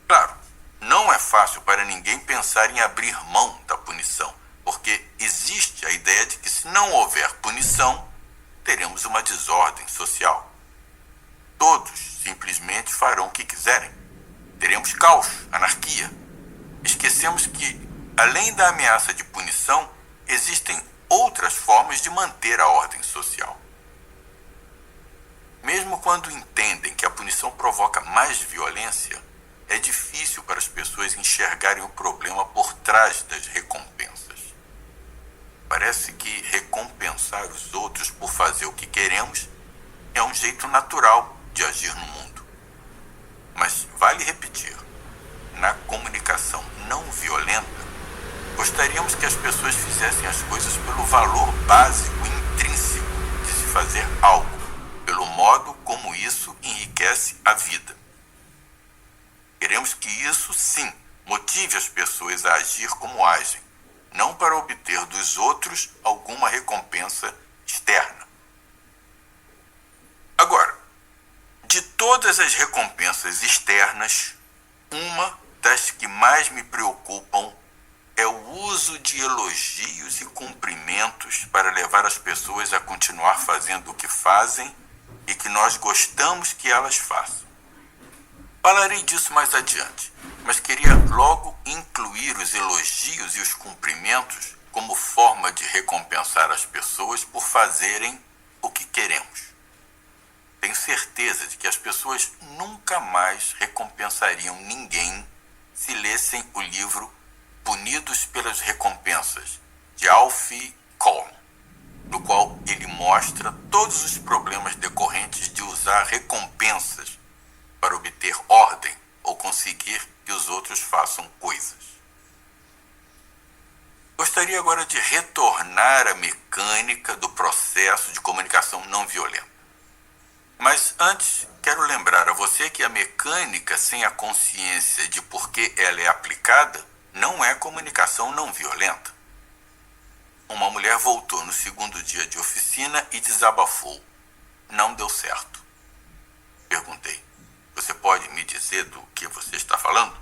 Claro, não é fácil para ninguém pensar em abrir mão da punição, porque existe a ideia de que se não houver punição, teremos uma desordem social. Todos simplesmente farão o que quiserem. Teremos caos, anarquia. Esquecemos que, além da ameaça de punição, existem outras formas de manter a ordem social. Mesmo quando entendem que a punição provoca mais violência, é difícil para as pessoas enxergarem o problema por trás das recompensas. Parece que recompensar os outros por fazer o que queremos é um jeito natural de agir no mundo. Mas vale repetir, na comunicação não violenta, gostaríamos que as pessoas fizessem as coisas pelo valor básico e intrínseco de se fazer algo, pelo modo como isso enriquece a vida. Queremos que isso, sim, motive as pessoas a agir como agem, não para obter dos outros alguma recompensa externa. Agora, de todas as recompensas externas, uma das que mais me preocupam é o uso de elogios e cumprimentos para levar as pessoas a continuar fazendo o que fazem e que nós gostamos que elas façam. Falarei disso mais adiante, mas queria logo incluir os elogios e os cumprimentos como forma de recompensar as pessoas por fazerem o que queremos. Tenho certeza de que as pessoas nunca mais recompensariam ninguém se lessem o livro Punidos pelas Recompensas, de Alfie Kohn, no qual ele mostra todos os problemas decorrentes de usar recompensas para obter ordem ou conseguir que os outros façam coisas. Gostaria agora de retornar à mecânica do processo de comunicação não violenta. Mas antes, quero lembrar a você que a mecânica sem a consciência de por que ela é aplicada não é comunicação não violenta. Uma mulher voltou no segundo dia de oficina e desabafou. Não deu certo. Perguntei. Você pode me dizer do que você está falando?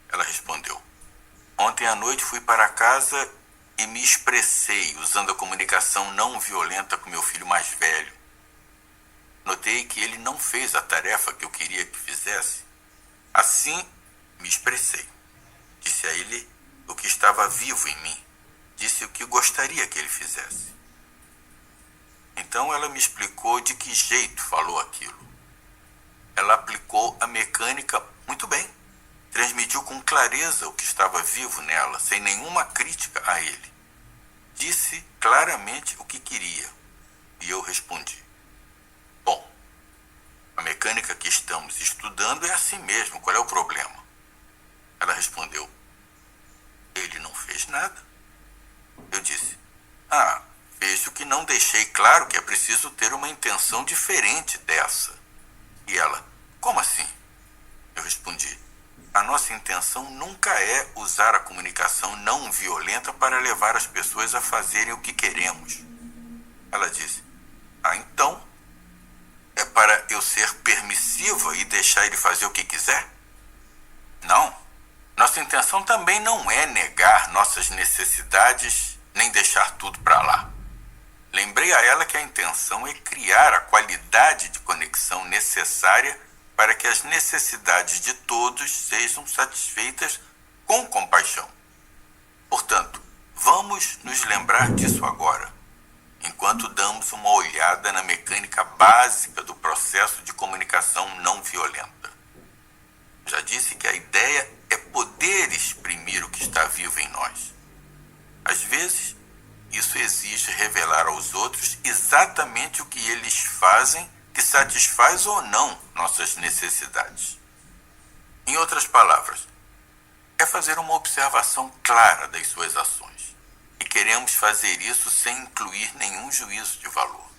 Ela respondeu. Ontem à noite fui para casa e me expressei usando a comunicação não violenta com meu filho mais velho. Notei que ele não fez a tarefa que eu queria que fizesse. Assim, me expressei. Disse a ele o que estava vivo em mim. Disse o que gostaria que ele fizesse. Então ela me explicou de que jeito falou aquilo. Ela aplicou a mecânica muito bem. Transmitiu com clareza o que estava vivo nela, sem nenhuma crítica a ele. Disse claramente o que queria. E eu respondi. Bom, a mecânica que estamos estudando é assim mesmo. Qual é o problema? Ela respondeu. Ele não fez nada. Eu disse. Vejo que não deixei claro que é preciso ter uma intenção diferente dessa. E ela, como assim? Eu respondi. A nossa intenção nunca é usar a comunicação não violenta para levar as pessoas a fazerem o que queremos. Ela disse, então é para eu ser permissiva e deixar ele fazer o que quiser? Não. Nossa intenção também não é negar nossas necessidades nem deixar tudo para lá. Lembrei a ela que a intenção é criar a qualidade de conexão necessária para que as necessidades de todos sejam satisfeitas com compaixão. Portanto, vamos nos lembrar disso agora, enquanto damos uma olhada na mecânica básica do processo de comunicação não violenta. Já disse que a ideia é poder exprimir o que está vivo em nós. Às vezes, isso exige revelar aos outros exatamente o que eles fazem que satisfaz ou não nossas necessidades. Em outras palavras, é fazer uma observação clara das suas ações. E queremos fazer isso sem incluir nenhum juízo de valor.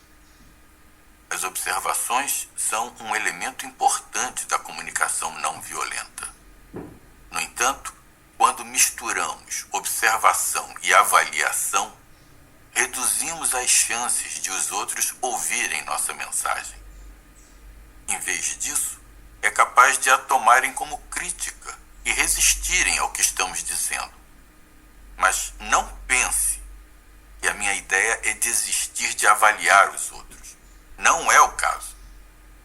As observações são um elemento importante da comunicação não violenta. No entanto, quando misturamos observação e avaliação, reduzimos as chances de os outros ouvirem nossa mensagem. Em vez disso, é capaz de a tomarem como crítica e resistirem ao que estamos dizendo. Mas não pense que a minha ideia é desistir de avaliar os outros. Não é o caso.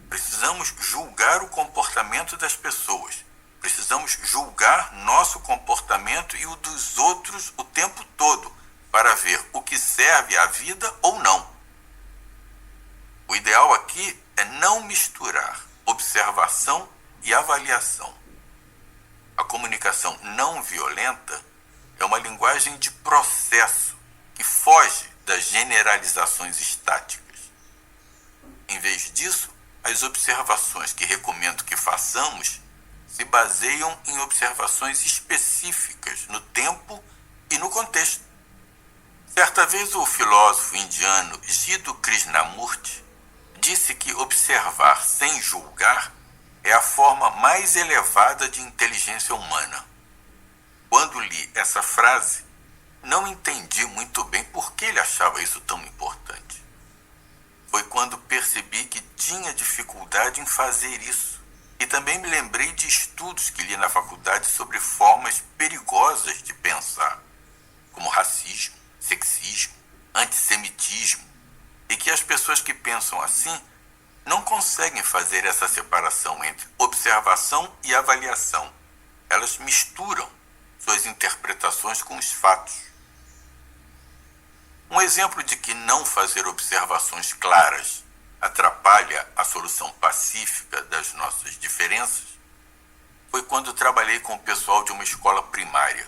Precisamos julgar o comportamento das pessoas. Precisamos julgar nosso comportamento e o dos outros o tempo todo, para ver o que serve à vida ou não. O ideal aqui é não misturar observação e avaliação. A comunicação não violenta é uma linguagem de processo que foge das generalizações estáticas. Em vez disso, as observações que recomendo que façamos se baseiam em observações específicas no tempo e no contexto. Certa vez o filósofo indiano Jiddu Krishnamurti disse que observar sem julgar é a forma mais elevada de inteligência humana. Quando li essa frase, não entendi muito bem por que ele achava isso tão importante. Foi quando percebi que tinha dificuldade em fazer isso. E também me lembrei de estudos que li na faculdade sobre formas perigosas de pensar, como racismo, sexismo, antissemitismo, e que as pessoas que pensam assim não conseguem fazer essa separação entre observação e avaliação. Elas misturam suas interpretações com os fatos. Um exemplo de que não fazer observações claras atrapalha a solução pacífica das nossas diferenças foi quando trabalhei com o pessoal de uma escola primária.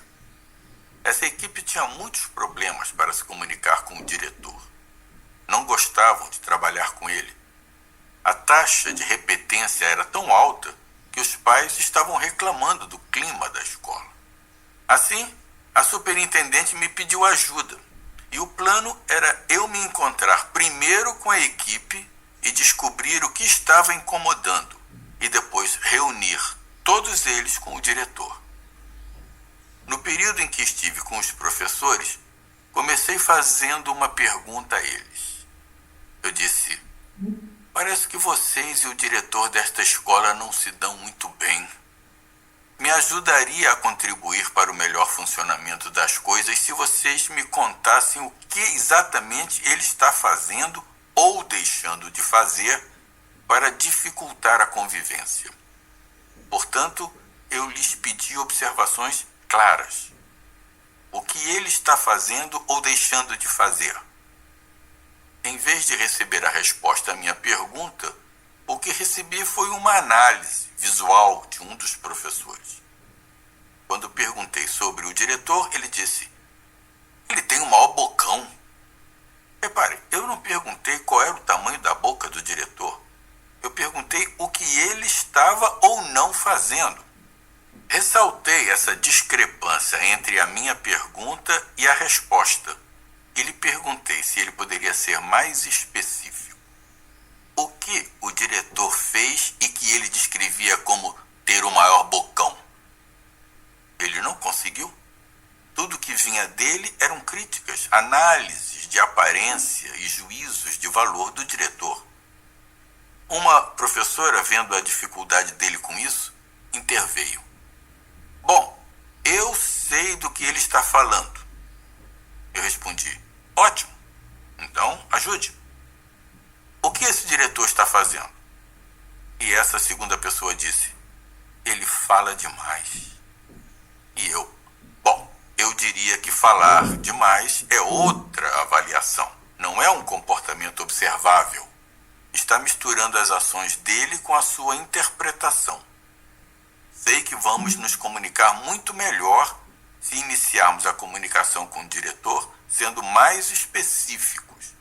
Essa equipe tinha muitos problemas para se comunicar com o diretor. Não gostavam de trabalhar com ele. A taxa de repetência era tão alta que os pais estavam reclamando do clima da escola. Assim, a superintendente me pediu ajuda. E o plano era eu me encontrar primeiro com a equipe e descobrir o que estava incomodando, e depois reunir todos eles com o diretor. No período em que estive com os professores, Comecei fazendo uma pergunta a eles. Eu disse: parece que vocês e o diretor desta escola não se dão muito bem. Me ajudaria a contribuir para o melhor funcionamento das coisas se vocês me contassem o que exatamente ele está fazendo ou deixando de fazer para dificultar a convivência. Portanto, eu lhes pedi observações claras. O que ele está fazendo ou deixando de fazer? Em vez de receber a resposta à minha pergunta, o que recebi foi uma análise visual de um dos professores. Quando perguntei sobre o diretor, ele disse: ele tem um maior bocão. Repare, eu não perguntei qual era o tamanho da boca do diretor. Eu perguntei o que ele estava ou não fazendo. Ressaltei essa discrepância entre a minha pergunta e a resposta. E lhe perguntei se ele poderia ser mais específico. O que o diretor fez e que ele descrevia como ter o maior bocão? Ele não conseguiu. Tudo que vinha dele eram críticas, análises de aparência e juízos de valor do diretor. Uma professora, vendo a dificuldade dele com isso, interveio. Bom, eu sei do que ele está falando. Eu respondi: ótimo, então ajude. O que esse diretor está fazendo? E essa segunda pessoa disse: ele fala demais. E eu: bom, eu diria que falar demais é outra avaliação, não é um comportamento observável. Está misturando as ações dele com a sua interpretação. Sei que vamos nos comunicar muito melhor se iniciarmos a comunicação com o diretor sendo mais específicos.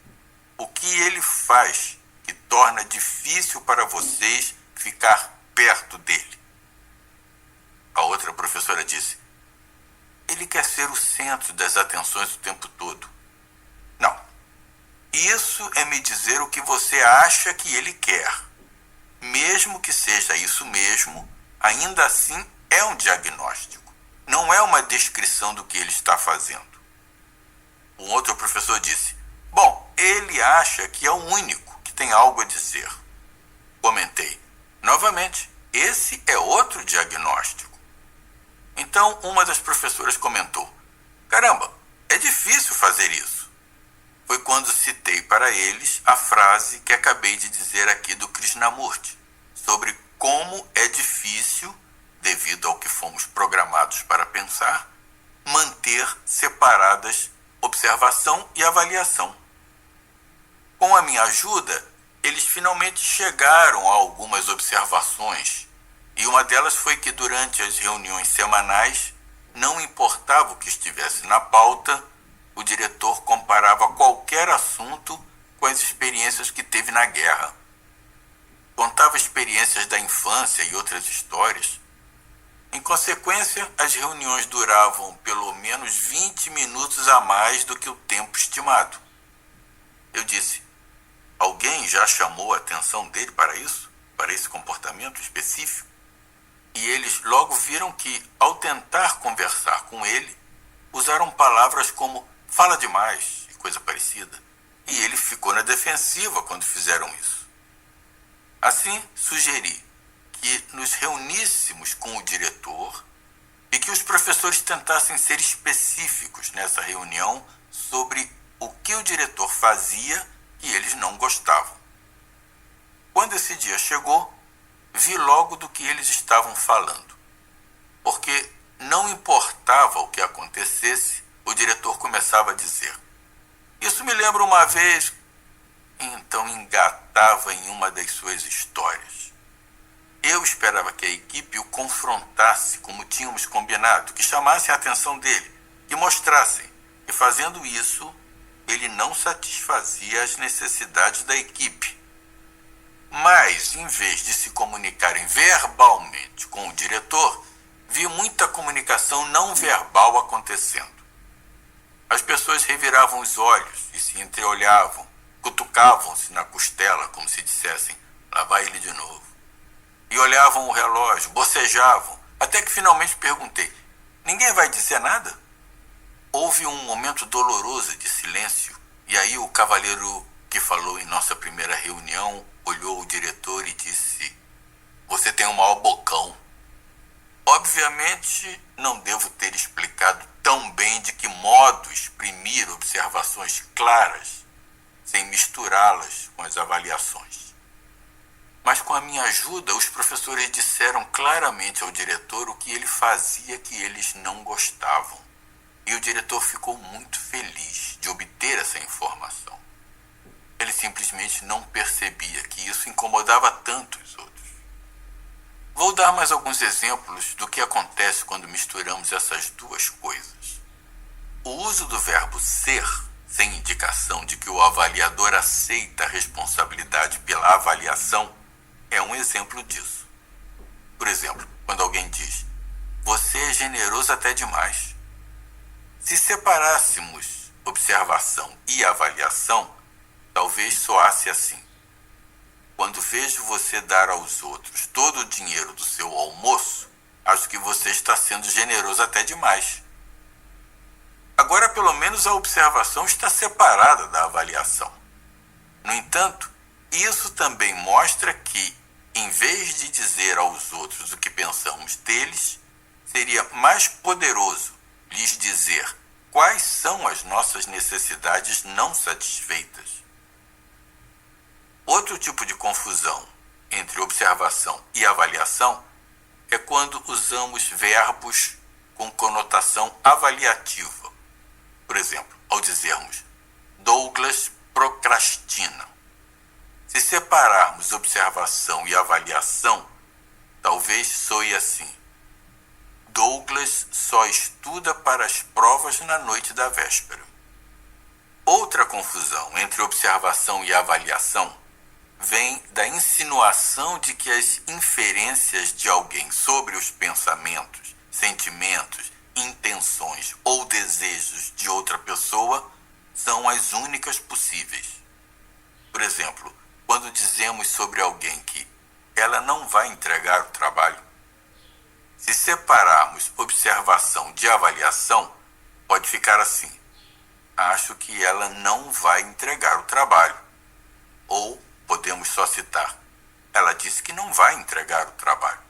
O que ele faz que torna difícil para vocês ficar perto dele? A outra professora disse: ele quer ser o centro das atenções o tempo todo. Não. Isso é me dizer o que você acha que ele quer. Mesmo que seja isso mesmo, ainda assim é um diagnóstico. Não é uma descrição do que ele está fazendo. Um outro professor disse: bom, ele acha que é o único que tem algo a dizer. Comentei: novamente, esse é outro diagnóstico. Então uma das professoras comentou: caramba, é difícil fazer isso. Foi quando citei para eles a frase que acabei de dizer aqui do Krishnamurti, sobre como é difícil, devido ao que fomos programados para pensar, manter separadas observação e avaliação. Com a minha ajuda, eles finalmente chegaram a algumas observações, e uma delas foi que durante as reuniões semanais, não importava o que estivesse na pauta, o diretor comparava qualquer assunto com as experiências que teve na guerra. Contava experiências da infância e outras histórias. Em consequência, as reuniões duravam pelo menos 20 minutos a mais do que o tempo estimado. Eu disse: alguém já chamou a atenção dele para isso? Para esse comportamento específico? E eles logo viram que, ao tentar conversar com ele, usaram palavras como fala demais e coisa parecida. E ele ficou na defensiva quando fizeram isso. Assim, sugeri que nos reuníssemos com o diretor e que os professores tentassem ser específicos nessa reunião sobre o que o diretor fazia e eles não gostavam. Quando esse dia chegou, vi logo do que eles estavam falando, porque não importava o que acontecesse, o diretor começava a dizer: isso me lembra uma vez. Então engatava em uma das suas histórias. Eu esperava que a equipe o confrontasse como tínhamos combinado, que chamassem a atenção dele, que mostrassem que, fazendo isso, ele não satisfazia as necessidades da equipe. Mas, em vez de se comunicarem verbalmente com o diretor, vi muita comunicação não verbal acontecendo. As pessoas reviravam os olhos e se entreolhavam, cutucavam-se na costela, como se dissessem: lá vai ele de novo. E olhavam o relógio, bocejavam, até que finalmente perguntei: ninguém vai dizer nada? Houve um momento doloroso de silêncio, e aí o cavalheiro que falou em nossa primeira reunião olhou o diretor e disse: "Você tem um mau bocão." Obviamente, não devo ter explicado tão bem de que modo exprimir observações claras, sem misturá-las com as avaliações. Mas com a minha ajuda, os professores disseram claramente ao diretor o que ele fazia que eles não gostavam. E o diretor ficou muito feliz de obter essa informação. Ele simplesmente não percebia que isso incomodava tanto os outros. Vou dar mais alguns exemplos do que acontece quando misturamos essas duas coisas. O uso do verbo ser, sem indicação de que o avaliador aceita a responsabilidade pela avaliação, é um exemplo disso. Por exemplo, quando alguém diz: "Você é generoso até demais." Se separássemos observação e avaliação, talvez soasse assim: "Quando vejo você dar aos outros todo o dinheiro do seu almoço, acho que você está sendo generoso até demais." Agora, pelo menos a observação está separada da avaliação. No entanto, isso também mostra que, em vez de dizer aos outros o que pensamos deles, seria mais poderoso lhes dizer quais são as nossas necessidades não satisfeitas. Outro tipo de confusão entre observação e avaliação é quando usamos verbos com conotação avaliativa. Por exemplo, ao dizermos "Douglas procrastina." Se separarmos observação e avaliação, talvez soe assim: "Douglas só estuda para as provas na noite da véspera." Outra confusão entre observação e avaliação vem da insinuação de que as inferências de alguém sobre os pensamentos, sentimentos, intenções ou desejos de outra pessoa são as únicas possíveis. Por exemplo, quando dizemos sobre alguém que ela não vai entregar o trabalho, se separarmos observação de avaliação, pode ficar assim: "Acho que ela não vai entregar o trabalho." Ou podemos só citar: "Ela disse que não vai entregar o trabalho."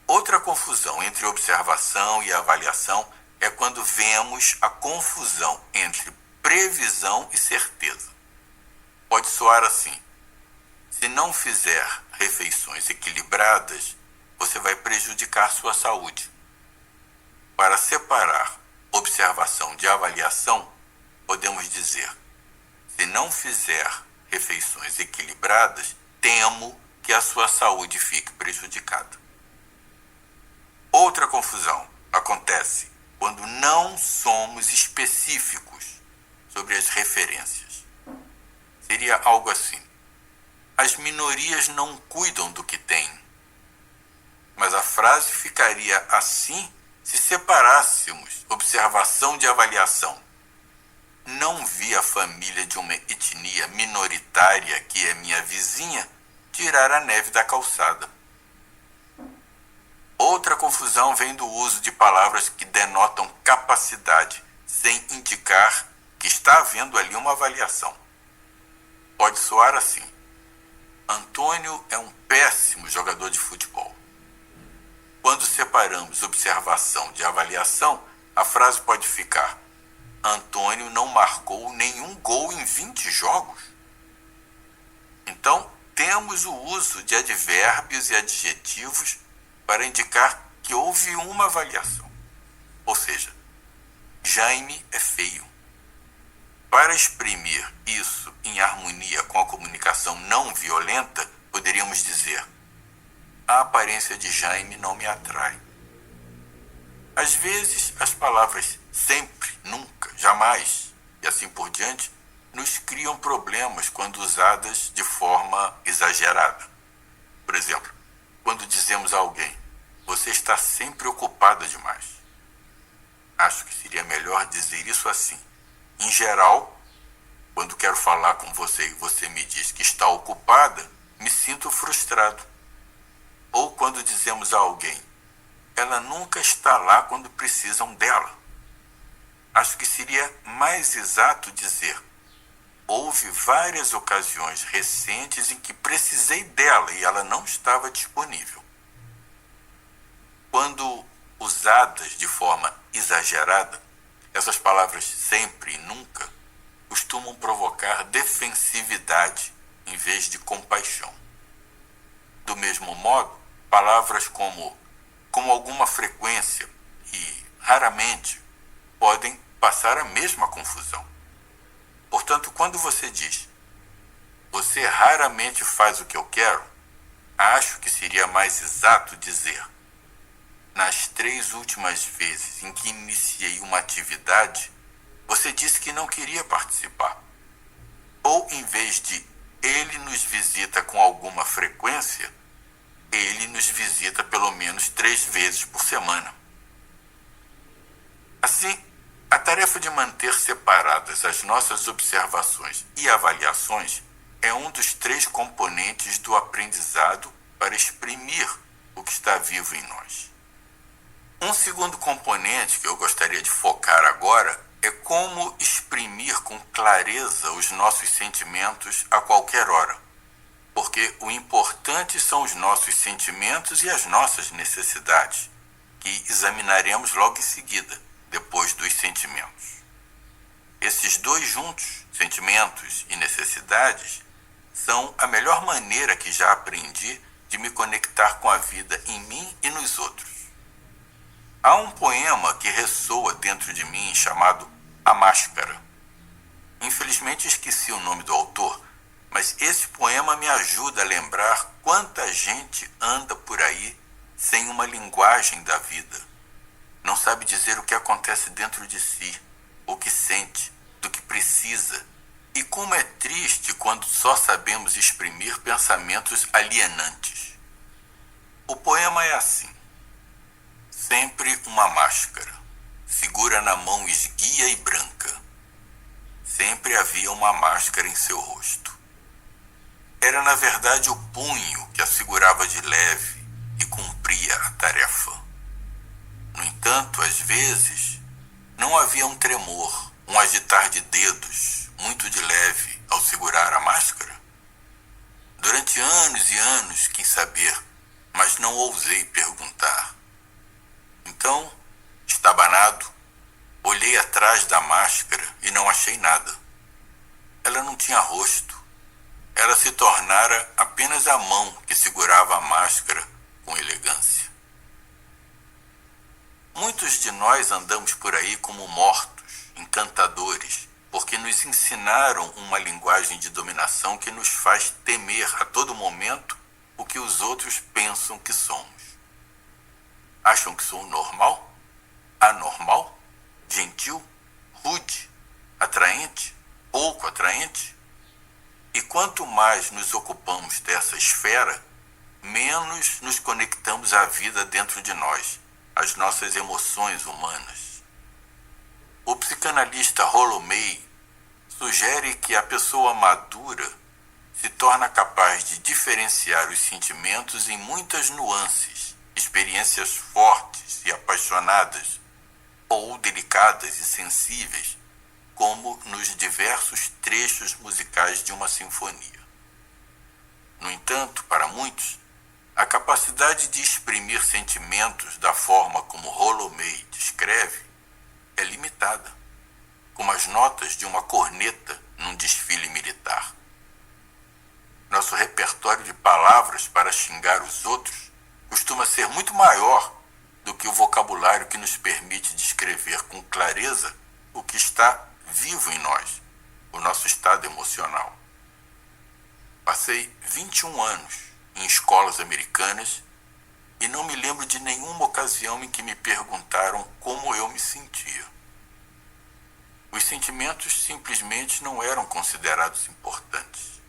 Outra confusão entre observação e avaliação é quando vemos a confusão entre previsão e certeza. Pode soar assim: "Se não fizer refeições equilibradas, você vai prejudicar sua saúde." Para separar observação de avaliação, podemos dizer: "Se não fizer refeições equilibradas, temo que a sua saúde fique prejudicada." Outra confusão acontece quando não somos específicos sobre as referências. Seria algo assim: "As minorias não cuidam do que têm." Mas a frase ficaria assim se separássemos observação de avaliação. "Não vi a família de uma etnia minoritária que é minha vizinha tirar a neve da calçada." Outra confusão vem do uso de palavras que denotam capacidade, sem indicar que está havendo ali uma avaliação. Pode soar assim: "Antônio é um péssimo jogador de futebol." Quando separamos observação de avaliação, a frase pode ficar: "Antônio não marcou nenhum gol em 20 jogos." Então, temos o uso de advérbios e adjetivos para indicar que houve uma avaliação. Ou seja, Jaime é feio. Para exprimir isso em harmonia com a comunicação não violenta, poderíamos dizer: "A aparência de Jaime não me atrai." Às vezes, as palavras sempre, nunca, jamais e assim por diante nos criam problemas quando usadas de forma exagerada. Por exemplo, quando dizemos a alguém: "Você está sempre ocupada demais." Acho que seria melhor dizer isso assim: "Em geral, quando quero falar com você e você me diz que está ocupada, me sinto frustrado." Ou quando dizemos a alguém: "Ela nunca está lá quando precisam dela." acho que seria mais exato dizer: houve várias ocasiões recentes em que precisei dela e ela não estava disponível. Quando usadas de forma exagerada, essas palavras sempre e nunca costumam provocar defensividade em vez de compaixão. Do mesmo modo, palavras como com alguma frequência e raramente podem passar a mesma confusão. Portanto, quando você diz você raramente faz o que eu quero, acho que seria mais exato dizer nas 3 últimas vezes em que iniciei uma atividade, você disse que não queria participar. Ou em vez de ele nos visita com alguma frequência, ele nos visita pelo menos 3 vezes por semana. Assim, a tarefa de manter separadas as nossas observações e avaliações é um dos 3 componentes do aprendizado para exprimir o que está vivo em nós. Um segundo componente que eu gostaria de focar agora é como exprimir com clareza os nossos sentimentos a qualquer hora. Porque o importante são os nossos sentimentos e as nossas necessidades, que examinaremos logo em seguida, depois dos sentimentos. Esses 2 juntos, sentimentos e necessidades, são a melhor maneira que já aprendi de me conectar com a vida em mim e nos outros. Há um poema que ressoa dentro de mim chamado A Máscara. Infelizmente esqueci o nome do autor, mas esse poema me ajuda a lembrar quanta gente anda por aí sem uma linguagem da vida. Não sabe dizer o que acontece dentro de si, o que sente, do que precisa, e como é triste quando só sabemos exprimir pensamentos alienantes. O poema é assim: sempre uma máscara, segura na mão esguia e branca. Sempre havia uma máscara em seu rosto. Era, na verdade, o punho que a segurava de leve e cumpria a tarefa. No entanto, às vezes, não havia um tremor, um agitar de dedos, muito de leve, ao segurar a máscara? Durante anos e anos quis saber, mas não ousei perguntar. Então, estabanado, olhei atrás da máscara e não achei nada. Ela não tinha rosto. Ela se tornara apenas a mão que segurava a máscara com elegância. Muitos de nós andamos por aí como mortos, encantadores, porque nos ensinaram uma linguagem de dominação que nos faz temer a todo momento o que os outros pensam que somos. Acham que sou normal? Anormal? Gentil? Rude? Atraente? Pouco atraente? E quanto mais nos ocupamos dessa esfera, menos nos conectamos à vida dentro de nós, às nossas emoções humanas. O psicanalista Rollo May sugere que a pessoa madura se torna capaz de diferenciar os sentimentos em muitas nuances, experiências fortes e apaixonadas, ou delicadas e sensíveis, como nos diversos trechos musicais de uma sinfonia. No entanto, para muitos, a capacidade de exprimir sentimentos da forma como Rollo May descreve é limitada, como as notas de uma corneta num desfile militar. Nosso repertório de palavras para xingar os outros costuma ser muito maior do que o vocabulário que nos permite descrever com clareza o que está vivo em nós, o nosso estado emocional. Passei 21 anos em escolas americanas e não me lembro de nenhuma ocasião em que me perguntaram como eu me sentia. Os sentimentos simplesmente não eram considerados importantes.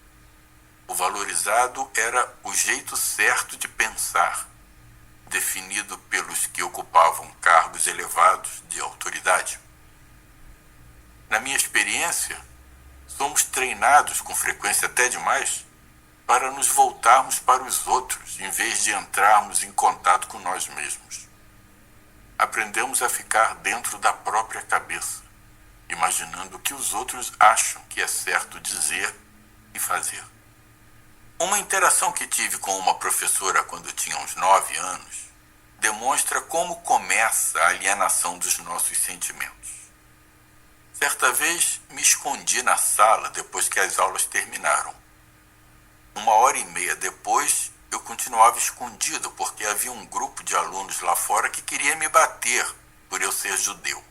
O valorizado era o jeito certo de pensar, definido pelos que ocupavam cargos elevados de autoridade. Na minha experiência, somos treinados com frequência até demais para nos voltarmos para os outros, em vez de entrarmos em contato com nós mesmos. Aprendemos a ficar dentro da própria cabeça, imaginando o que os outros acham que é certo dizer e fazer. Uma interação que tive com uma professora quando tinha uns 9 anos demonstra como começa a alienação dos nossos sentimentos. Certa vez me escondi na sala depois que as aulas terminaram. 1h30 depois, eu continuava escondido porque havia um grupo de alunos lá fora que queria me bater por eu ser judeu.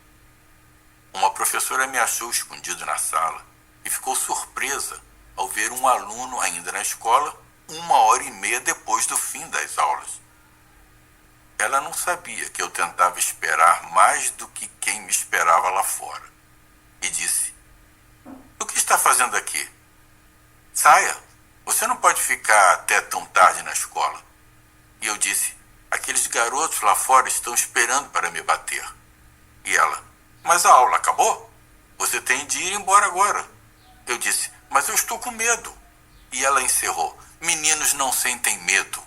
Uma professora me achou escondido na sala e ficou surpresa ao ver um aluno ainda na escola 1h30 depois do fim das aulas. Ela não sabia que eu tentava esperar mais do que quem me esperava lá fora. E disse: "O que está fazendo aqui? Saia, você não pode ficar até tão tarde na escola." E eu disse: "Aqueles garotos lá fora estão esperando para me bater." E ela: "Mas a aula acabou? Você tem de ir embora agora." Eu disse: "Mas eu estou com medo." E ela encerrou: "Meninos não sentem medo."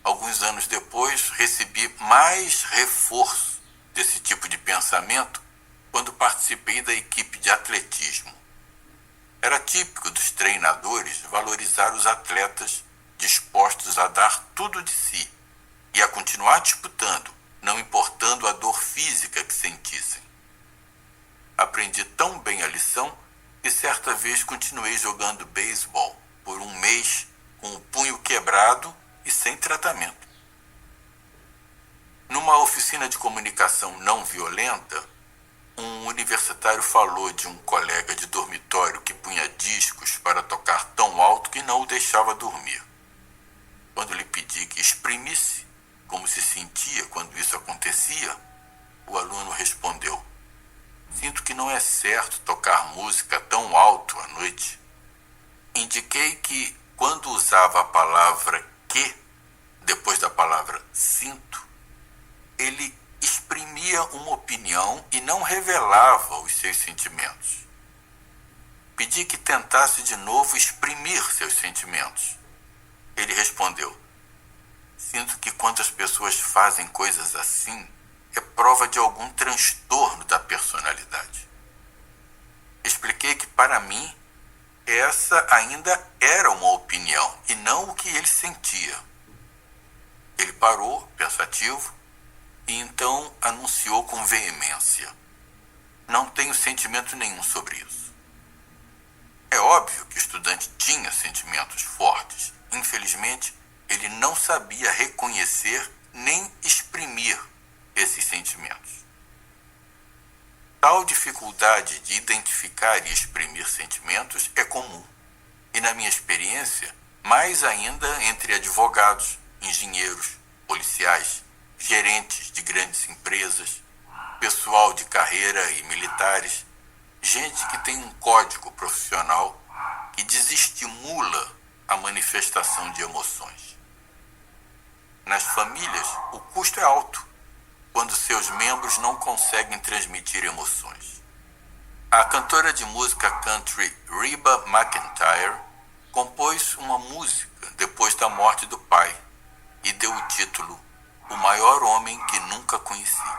Alguns anos depois, recebi mais reforço desse tipo de pensamento quando participei da equipe de atletismo. Era típico dos treinadores valorizar os atletas dispostos a dar tudo de si e a continuar disputando, não importando a dor física que sentissem. Aprendi tão bem a lição que certa vez continuei jogando beisebol por 1 mês com o punho quebrado e sem tratamento. Numa oficina de comunicação não violenta, um universitário falou de um colega de dormitório que punha discos para tocar tão alto que não o deixava dormir. Quando lhe pedi que exprimisse como se sentia quando isso acontecia, o aluno respondeu: "Sinto que não é certo tocar música tão alto à noite." Indiquei que, quando usava a palavra "que" depois da palavra "sinto", ele exprimia uma opinião e não revelava os seus sentimentos. Pedi que tentasse de novo exprimir seus sentimentos. Ele respondeu: "Sinto que quando as pessoas fazem coisas assim, é prova de algum transtorno da personalidade." Expliquei que, para mim, essa ainda era uma opinião e não o que ele sentia. Ele parou, pensativo, e então anunciou com veemência: "Não tenho sentimento nenhum sobre isso." É óbvio que o estudante tinha sentimentos fortes. Infelizmente, ele não sabia reconhecer nem exprimir esses sentimentos. Tal dificuldade de identificar e exprimir sentimentos é comum, e na minha experiência, mais ainda entre advogados, engenheiros, policiais, gerentes de grandes empresas, pessoal de carreira e militares, gente que tem um código profissional que desestimula a manifestação de emoções. Nas famílias, o custo é alto quando seus membros não conseguem transmitir emoções. A cantora de música country Reba McEntire compôs uma música depois da morte do pai e deu o título "O Maior Homem que Nunca Conheci."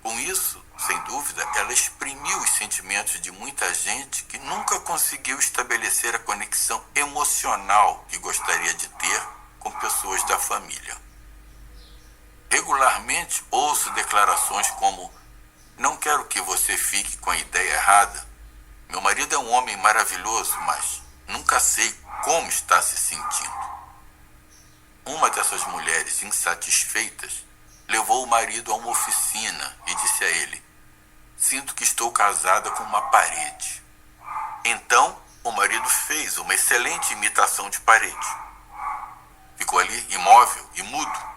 Com isso, sem dúvida, ela exprimiu os sentimentos de muita gente que nunca conseguiu estabelecer a conexão emocional que gostaria de ter com pessoas da família. Regularmente ouço declarações como: "Não quero que você fique com a ideia errada. Meu marido é um homem maravilhoso, mas nunca sei como está se sentindo." Uma dessas mulheres insatisfeitas levou o marido a uma oficina e disse a ele: "Sinto que estou casada com uma parede." Então, o marido fez uma excelente imitação de parede. Ficou ali imóvel e mudo.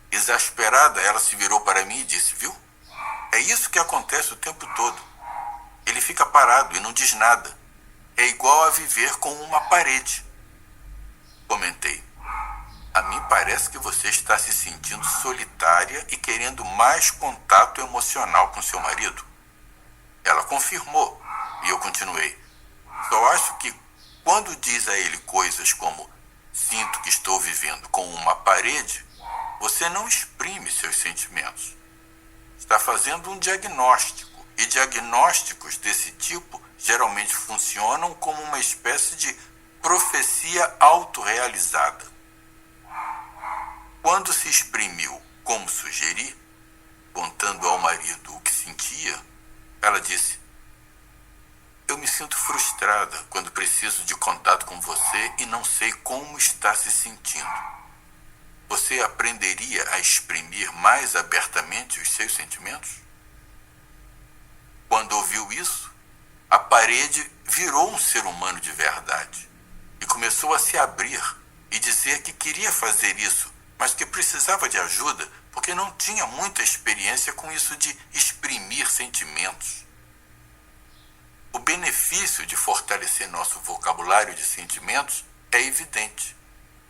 Exasperada, ela se virou para mim e disse: "Viu? É isso que acontece o tempo todo. Ele fica parado e não diz nada. É igual a viver com uma parede." Comentei: "A mim parece que você está se sentindo solitária e querendo mais contato emocional com seu marido." Ela confirmou e eu continuei: "Só acho que quando diz a ele coisas como 'sinto que estou vivendo com uma parede', você não exprime seus sentimentos. está fazendo um diagnóstico, e diagnósticos desse tipo geralmente funcionam como uma espécie de profecia autorrealizada. Quando se exprimiu como sugeri, contando ao marido o que sentia, ela disse: eu me sinto frustrada quando preciso de contato com você e não sei como está se sentindo. Você aprenderia a exprimir mais abertamente os seus sentimentos? Quando ouviu isso, a parede virou um ser humano de verdade e começou a se abrir e dizer que queria fazer isso, mas que precisava de ajuda porque não tinha muita experiência com isso de exprimir sentimentos. O benefício de fortalecer nosso vocabulário de sentimentos é evidente,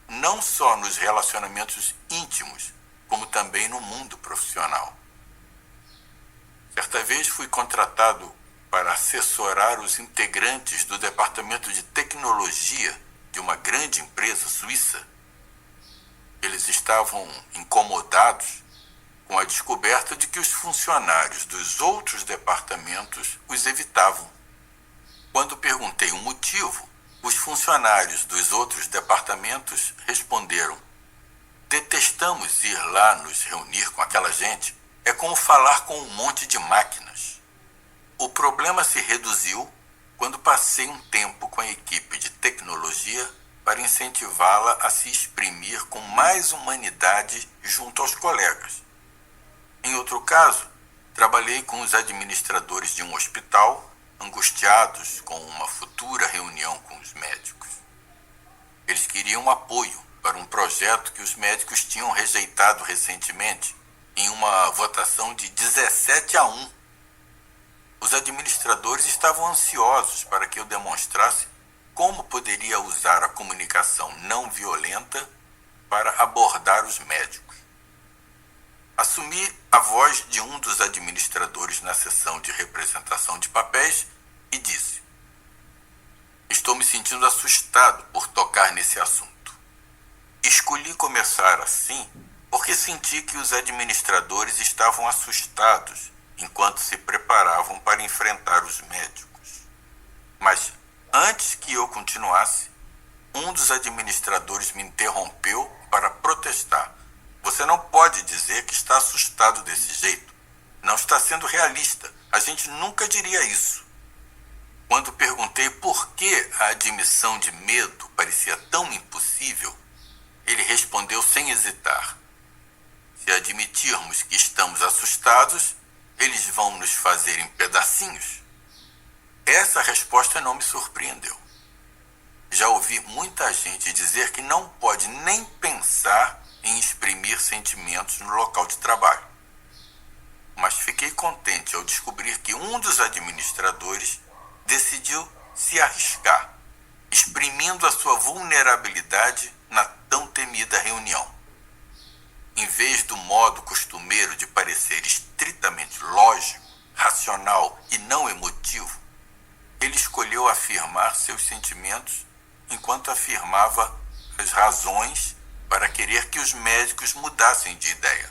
não só nos relacionamentos íntimos, como também no mundo profissional. Certa vez fui contratado para assessorar os integrantes do departamento de tecnologia de uma grande empresa suíça. Eles estavam incomodados com a descoberta de que os funcionários dos outros departamentos os evitavam. Quando perguntei o motivo, os funcionários dos outros departamentos responderam: detestamos ir lá nos reunir com aquela gente, é como falar com um monte de máquinas. O problema se reduziu quando passei um tempo com a equipe de tecnologia para incentivá-la a se exprimir com mais humanidade junto aos colegas. Em outro caso, trabalhei com os administradores de um hospital, angustiados com uma futura reunião com os médicos. Eles queriam apoio para um projeto que os médicos tinham rejeitado recentemente em uma votação de 17-1. Os administradores estavam ansiosos para que eu demonstrasse como poderia usar a comunicação não violenta para abordar os médicos. Assumi a voz de um dos administradores na sessão de representação de papéis e disse: estou me sentindo assustado por tocar nesse assunto. Escolhi começar assim porque senti que os administradores estavam assustados enquanto se preparavam para enfrentar os médicos. Mas antes que eu continuasse, um dos administradores me interrompeu para protestar. Você não pode dizer que está assustado desse jeito. Não está sendo realista. A gente nunca diria isso. Quando perguntei por que a admissão de medo parecia tão impossível, ele respondeu sem hesitar: se admitirmos que estamos assustados, eles vão nos fazer em pedacinhos. Essa resposta não me surpreendeu. Já ouvi muita gente dizer que não pode nem pensar em exprimir sentimentos no local de trabalho. Mas fiquei contente ao descobrir que um dos administradores decidiu se arriscar, exprimindo a sua vulnerabilidade na tão temida reunião. Em vez do modo costumeiro de parecer estritamente lógico, racional e não emotivo, ele escolheu afirmar seus sentimentos enquanto afirmava as razões para querer que os médicos mudassem de ideia.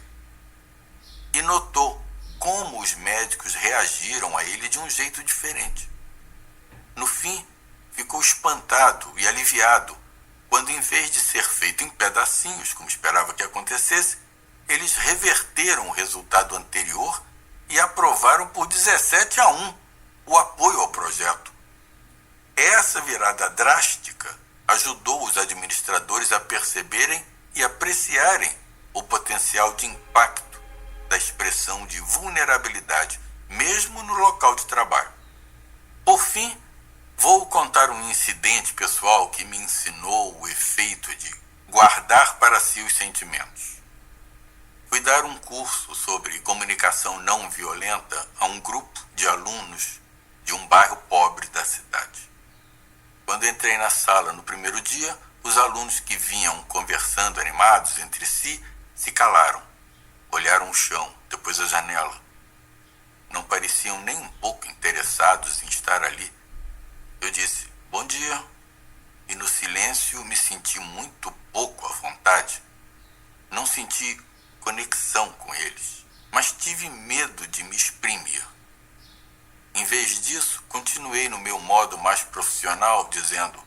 E notou como os médicos reagiram a ele de um jeito diferente. No fim, ficou espantado e aliviado quando, em vez de ser feito em pedacinhos, como esperava que acontecesse, eles reverteram o resultado anterior e aprovaram por 17-1 o apoio ao projeto. Essa virada drástica ajudou os administradores a perceberem e apreciarem o potencial de impacto da expressão de vulnerabilidade, mesmo no local de trabalho. Por fim, vou contar um incidente pessoal que me ensinou o efeito de guardar para si os sentimentos. Fui dar um curso sobre comunicação não violenta a um grupo de alunos de um bairro pobre da cidade. Quando entrei na sala no primeiro dia, os alunos que vinham conversando animados entre si se calaram, olharam o chão, depois a janela. Não pareciam nem um pouco interessados em estar ali. Eu disse: bom dia, e no silêncio me senti muito pouco à vontade. Não senti conexão com eles. mas tive medo de me exprimir. Em vez disso, continuei no meu modo mais profissional, dizendo: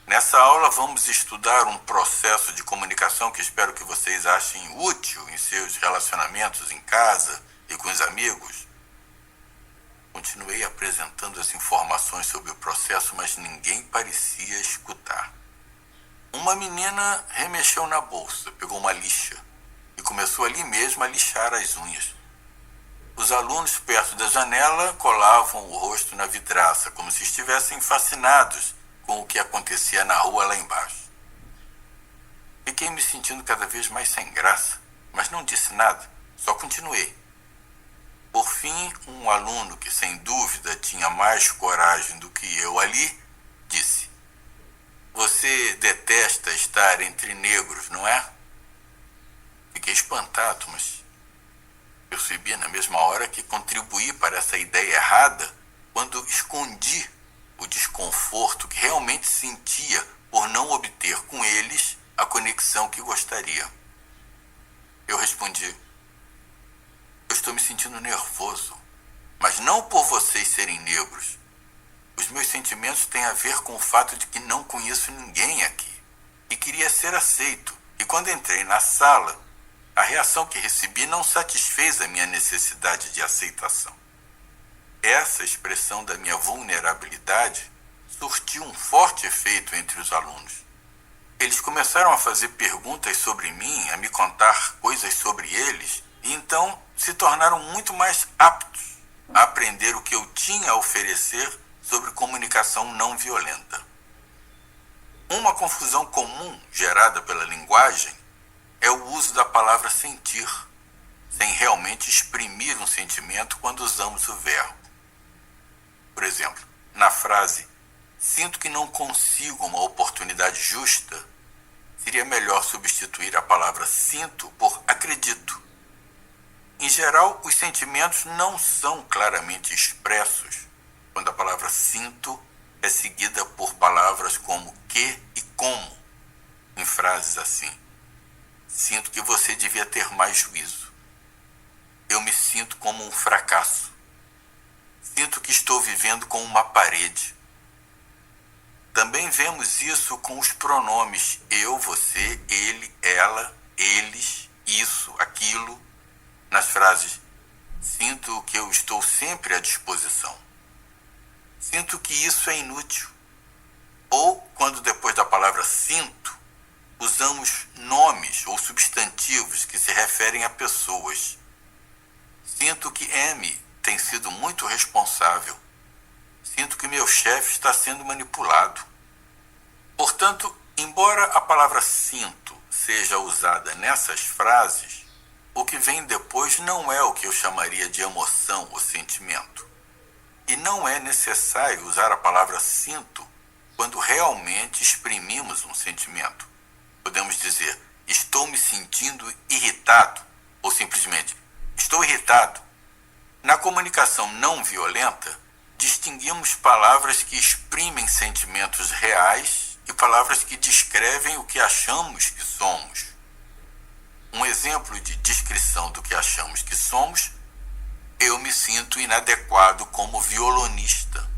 nessa aula vamos estudar um processo de comunicação que espero que vocês achem útil em seus relacionamentos em casa e com os amigos. Continuei apresentando as informações sobre o processo, mas ninguém parecia escutar. Uma menina remexeu na bolsa, pegou uma lixa e começou ali mesmo a lixar as unhas. Os alunos perto da janela colavam o rosto na vidraça, como se estivessem fascinados com o que acontecia na rua lá embaixo. Fiquei me sentindo cada vez mais sem graça, mas não disse nada, só continuei. Por fim, um aluno que sem dúvida tinha mais coragem do que eu ali, disse: você detesta estar entre negros, não é? Fiquei espantado, mas percebi na mesma hora que contribuí para essa ideia errada quando escondi o desconforto que realmente sentia por não obter com eles a conexão que gostaria. Eu respondi: eu estou me sentindo nervoso, mas não por vocês serem negros. Os meus sentimentos têm a ver com o fato de que não conheço ninguém aqui e queria ser aceito. E quando entrei na sala, a reação que recebi não satisfez a minha necessidade de aceitação. Essa expressão da minha vulnerabilidade surtiu um forte efeito entre os alunos. Eles começaram a fazer perguntas sobre mim, a me contar coisas sobre eles, e então se tornaram muito mais aptos a aprender o que eu tinha a oferecer sobre comunicação não violenta. Uma confusão comum gerada pela linguagem é o uso da palavra sentir, sem realmente exprimir um sentimento quando usamos o verbo. Por exemplo, na frase "sinto que não consigo uma oportunidade justa", seria melhor substituir a palavra sinto por acredito. Em geral, os sentimentos não são claramente expressos quando a palavra sinto é seguida por palavras como que e como, em frases assim: sinto que você devia ter mais juízo. Eu me sinto como um fracasso. Sinto que estou vivendo com uma parede. Também vemos isso com os pronomes eu, você, ele, ela, eles, isso, aquilo, nas frases sinto que eu estou sempre à disposição. Sinto que isso é inútil. Ou quando depois da palavra sinto, usamos nomes ou substantivos que se referem a pessoas. Sinto que M tem sido muito responsável. Sinto que meu chefe está sendo manipulado. Portanto, embora a palavra sinto seja usada nessas frases, o que vem depois não é o que eu chamaria de emoção ou sentimento. E não é necessário usar a palavra sinto quando realmente exprimimos um sentimento. Podemos dizer: estou me sentindo irritado, ou simplesmente estou irritado. Na comunicação não violenta, distinguimos palavras que exprimem sentimentos reais e palavras que descrevem o que achamos que somos. Um exemplo de descrição do que achamos que somos: eu me sinto inadequado como violonista.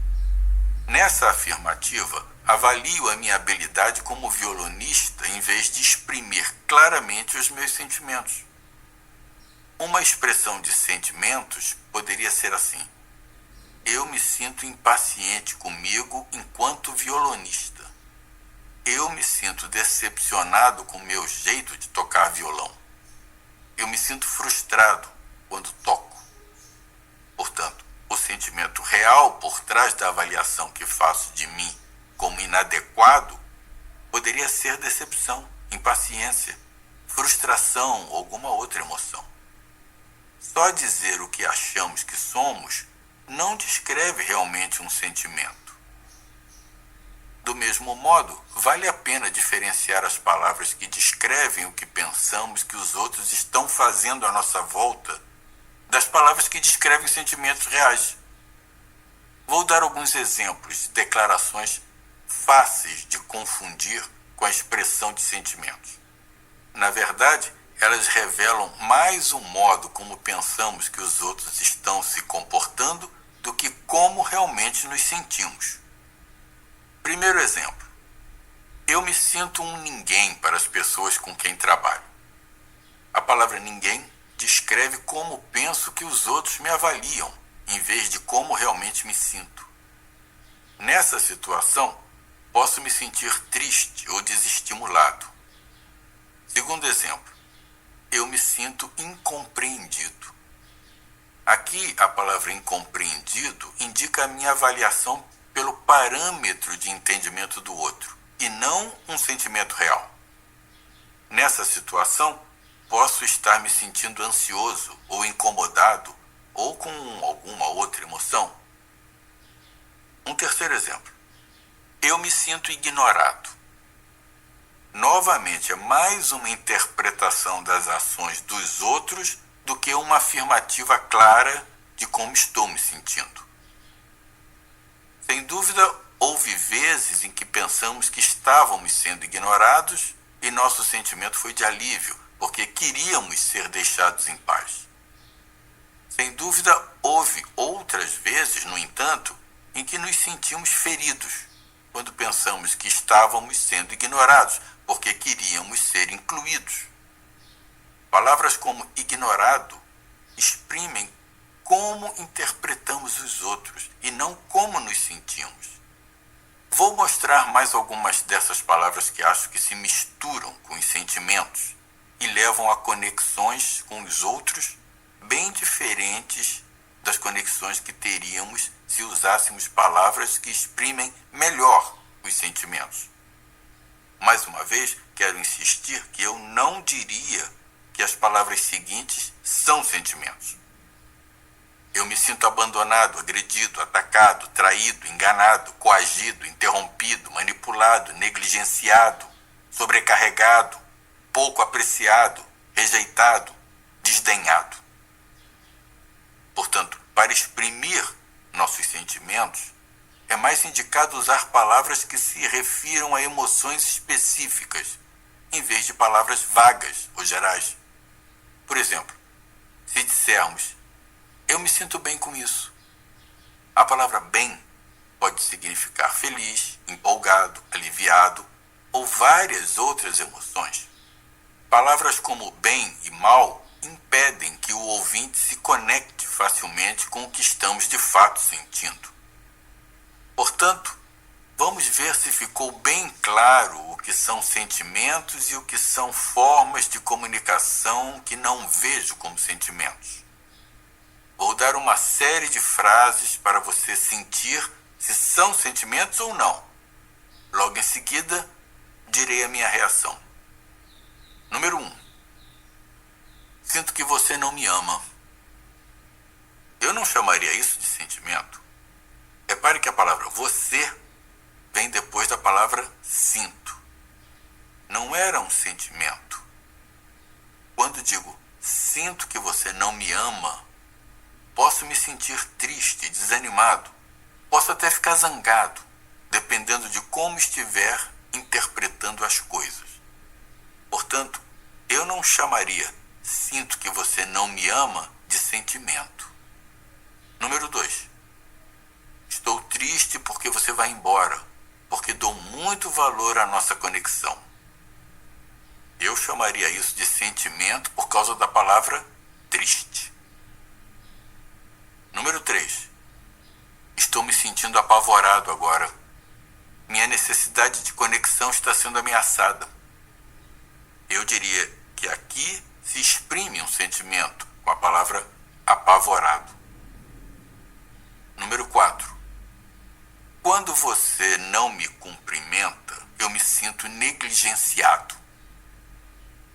Nessa afirmativa, avalio a minha habilidade como violonista em vez de exprimir claramente os meus sentimentos. Uma expressão de sentimentos poderia ser assim: eu me sinto impaciente comigo enquanto violonista. Eu me sinto decepcionado com o meu jeito de tocar violão. Eu me sinto frustrado quando toco. Portanto, o sentimento real por trás da avaliação que faço de mim como inadequado poderia ser decepção, impaciência, frustração ou alguma outra emoção. Só dizer o que achamos que somos não descreve realmente um sentimento. Do mesmo modo, vale a pena diferenciar as palavras que descrevem o que pensamos que os outros estão fazendo à nossa volta das palavras que descrevem sentimentos reais. Vou dar alguns exemplos de declarações fáceis de confundir com a expressão de sentimentos. Na verdade, elas revelam mais o modo como pensamos que os outros estão se comportando do que como realmente nos sentimos. Primeiro exemplo. Eu me sinto um ninguém para as pessoas com quem trabalho. A palavra ninguém descreve como penso que os outros me avaliam, em vez de como realmente me sinto. Nessa situação, posso me sentir triste ou desestimulado. Segundo exemplo, eu me sinto incompreendido. Aqui, a palavra incompreendido indica a minha avaliação pelo parâmetro de entendimento do outro, e não um sentimento real. Nessa situação, posso estar me sentindo ansioso ou incomodado ou com alguma outra emoção. Um terceiro exemplo. Eu me sinto ignorado. Novamente, é mais uma interpretação das ações dos outros do que uma afirmativa clara de como estou me sentindo. Sem dúvida, houve vezes em que pensamos que estávamos sendo ignorados e nosso sentimento foi de alívio, porque queríamos ser deixados em paz. Sem dúvida, houve outras vezes, no entanto, em que nos sentimos feridos, quando pensamos que estávamos sendo ignorados, porque queríamos ser incluídos. Palavras como ignorado exprimem como interpretamos os outros e não como nos sentimos. Vou mostrar mais algumas dessas palavras que acho que se misturam com os sentimentos e levam a conexões com os outros bem diferentes das conexões que teríamos se usássemos palavras que exprimem melhor os sentimentos. Mais uma vez, quero insistir que eu não diria que as palavras seguintes são sentimentos. Eu me sinto abandonado, agredido, atacado, traído, enganado, coagido, interrompido, manipulado, negligenciado, sobrecarregado, pouco apreciado, rejeitado, desdenhado. Portanto, para exprimir nossos sentimentos, é mais indicado usar palavras que se refiram a emoções específicas, em vez de palavras vagas ou gerais. Por exemplo, se dissermos, eu me sinto bem com isso. A palavra bem pode significar feliz, empolgado, aliviado ou várias outras emoções. Palavras como bem e mal impedem que o ouvinte se conecte facilmente com o que estamos de fato sentindo. Portanto, vamos ver se ficou bem claro o que são sentimentos e o que são formas de comunicação que não vejo como sentimentos. Vou dar uma série de frases para você sentir se são sentimentos ou não. Logo em seguida, direi a minha reação. Número 1. Sinto que você não me ama. Eu não chamaria isso de sentimento. Repare que a palavra você vem depois da palavra sinto. Não era um sentimento. Quando digo sinto que você não me ama, posso me sentir triste, desanimado. Posso até ficar zangado, dependendo de como estiver interpretando as coisas. Portanto, eu não chamaria sinto que você não me ama de sentimento. Número 2. Estou triste porque você vai embora, porque dou muito valor à nossa conexão. Eu chamaria isso de sentimento por causa da palavra triste. Número 3. Estou me sentindo apavorado agora. Minha necessidade de conexão está sendo ameaçada. Eu diria que aqui se exprime um sentimento com a palavra apavorado. Número 4. Quando você não me cumprimenta, eu me sinto negligenciado.